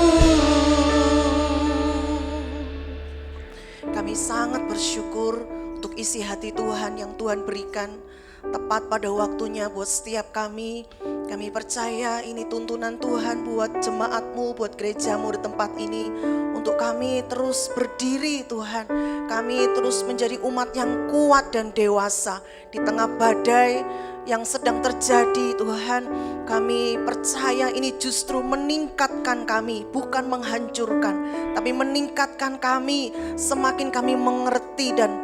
Kami sangat bersyukur untuk isi hati Tuhan yang Tuhan berikan tepat pada waktunya buat setiap kami. Kami percaya ini tuntunan Tuhan buat jemaat-Mu, buat gereja-Mu di tempat ini. Untuk kami terus berdiri Tuhan. Kami terus menjadi umat yang kuat dan dewasa di tengah badai yang sedang terjadi Tuhan, kami percaya ini justru meningkatkan kami, bukan menghancurkan, tapi meningkatkan kami, semakin kami mengerti dan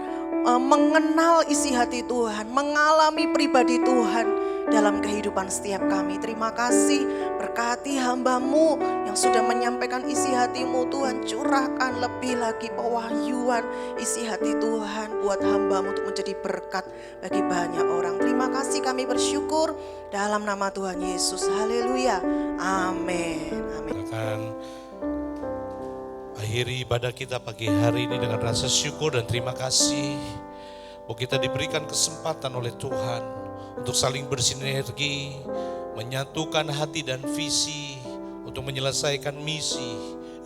mengenal isi hati Tuhan, mengalami pribadi Tuhan dalam kehidupan setiap kami. Terima kasih, berkati hamba-Mu yang sudah menyampaikan isi hati-Mu Tuhan. Curahkan lebih lagi pewahyuan isi hati Tuhan buat hamba-Mu untuk menjadi berkat bagi banyak orang. Terima kasih, kami bersyukur dalam nama Tuhan Yesus. Haleluya, amin. Amin. Akan akhiri ibadah kita pagi hari ini dengan rasa syukur dan terima kasih bahwa kita diberikan kesempatan oleh Tuhan untuk saling bersinergi, menyatukan hati dan visi untuk menyelesaikan misi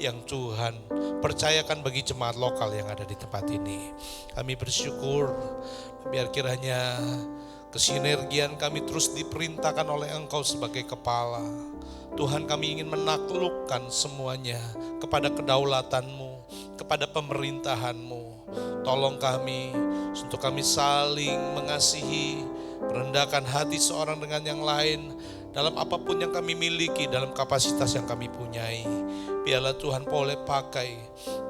yang Tuhan percayakan bagi jemaat lokal yang ada di tempat ini. Kami bersyukur, biar kiranya kesinergian kami terus diperintahkan oleh Engkau sebagai kepala. Tuhan, kami ingin menaklukkan semuanya kepada kedaulatan-Mu, kepada pemerintahan-Mu. Tolong kami untuk kami saling mengasihi, merendahkan hati seorang dengan yang lain dalam apapun yang kami miliki, dalam kapasitas yang kami punyai. Biarlah Tuhan boleh pakai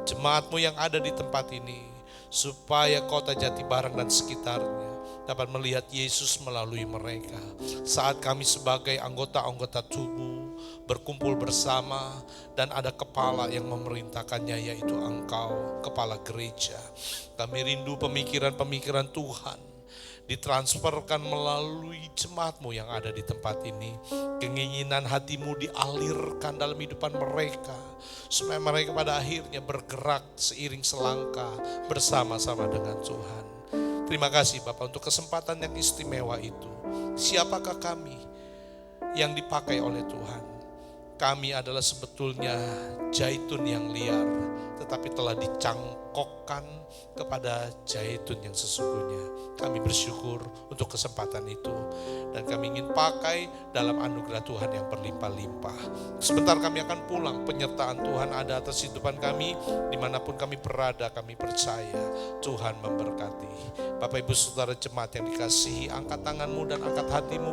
jemaat-Mu yang ada di tempat ini, supaya kota Jatibarang dan sekitarnya dapat melihat Yesus melalui mereka. Saat kami sebagai anggota-anggota tubuh berkumpul bersama dan ada kepala yang memerintahkannya, yaitu Engkau, kepala gereja. Kami rindu pemikiran-pemikiran Tuhan ditransferkan melalui jemaat-Mu yang ada di tempat ini. Keinginan hati-Mu dialirkan dalam kehidupan mereka, supaya mereka pada akhirnya bergerak seiring selangkah bersama-sama dengan Tuhan. Terima kasih Bapak untuk kesempatan yang istimewa itu. Siapakah kami yang dipakai oleh Tuhan? Kami adalah sebetulnya zaitun yang liar, tetapi telah dicangkokkan kepada zaitun yang sesungguhnya. Kami bersyukur untuk kesempatan itu, dan kami ingin pakai dalam anugerah Tuhan yang berlimpah-limpah. Sebentar kami akan pulang, penyertaan Tuhan ada atas kehidupan kami, dimanapun kami berada. Kami percaya Tuhan memberkati. Bapak Ibu Saudara jemaat yang dikasihi, angkat tanganmu dan angkat hatimu.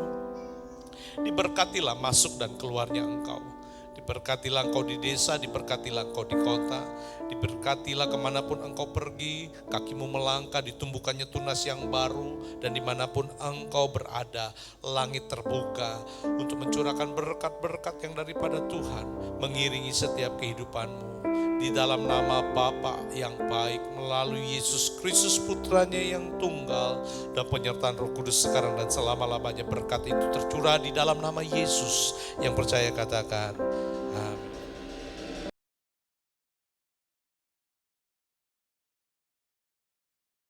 Diberkatilah masuk dan keluarnya engkau. Diberkatilah engkau di desa, diberkatilah engkau di kota, diberkatilah kemanapun engkau pergi, kakimu melangkah, ditumbuhkannya tunas yang baru, dan dimanapun engkau berada, langit terbuka untuk mencurahkan berkat-berkat yang daripada Tuhan, mengiringi setiap kehidupanmu. Di dalam nama Bapa yang baik, melalui Yesus Kristus putranya yang tunggal, dan penyertaan Roh Kudus sekarang dan selama-lamanya, berkat itu tercurah di dalam nama Yesus. Yang percaya katakan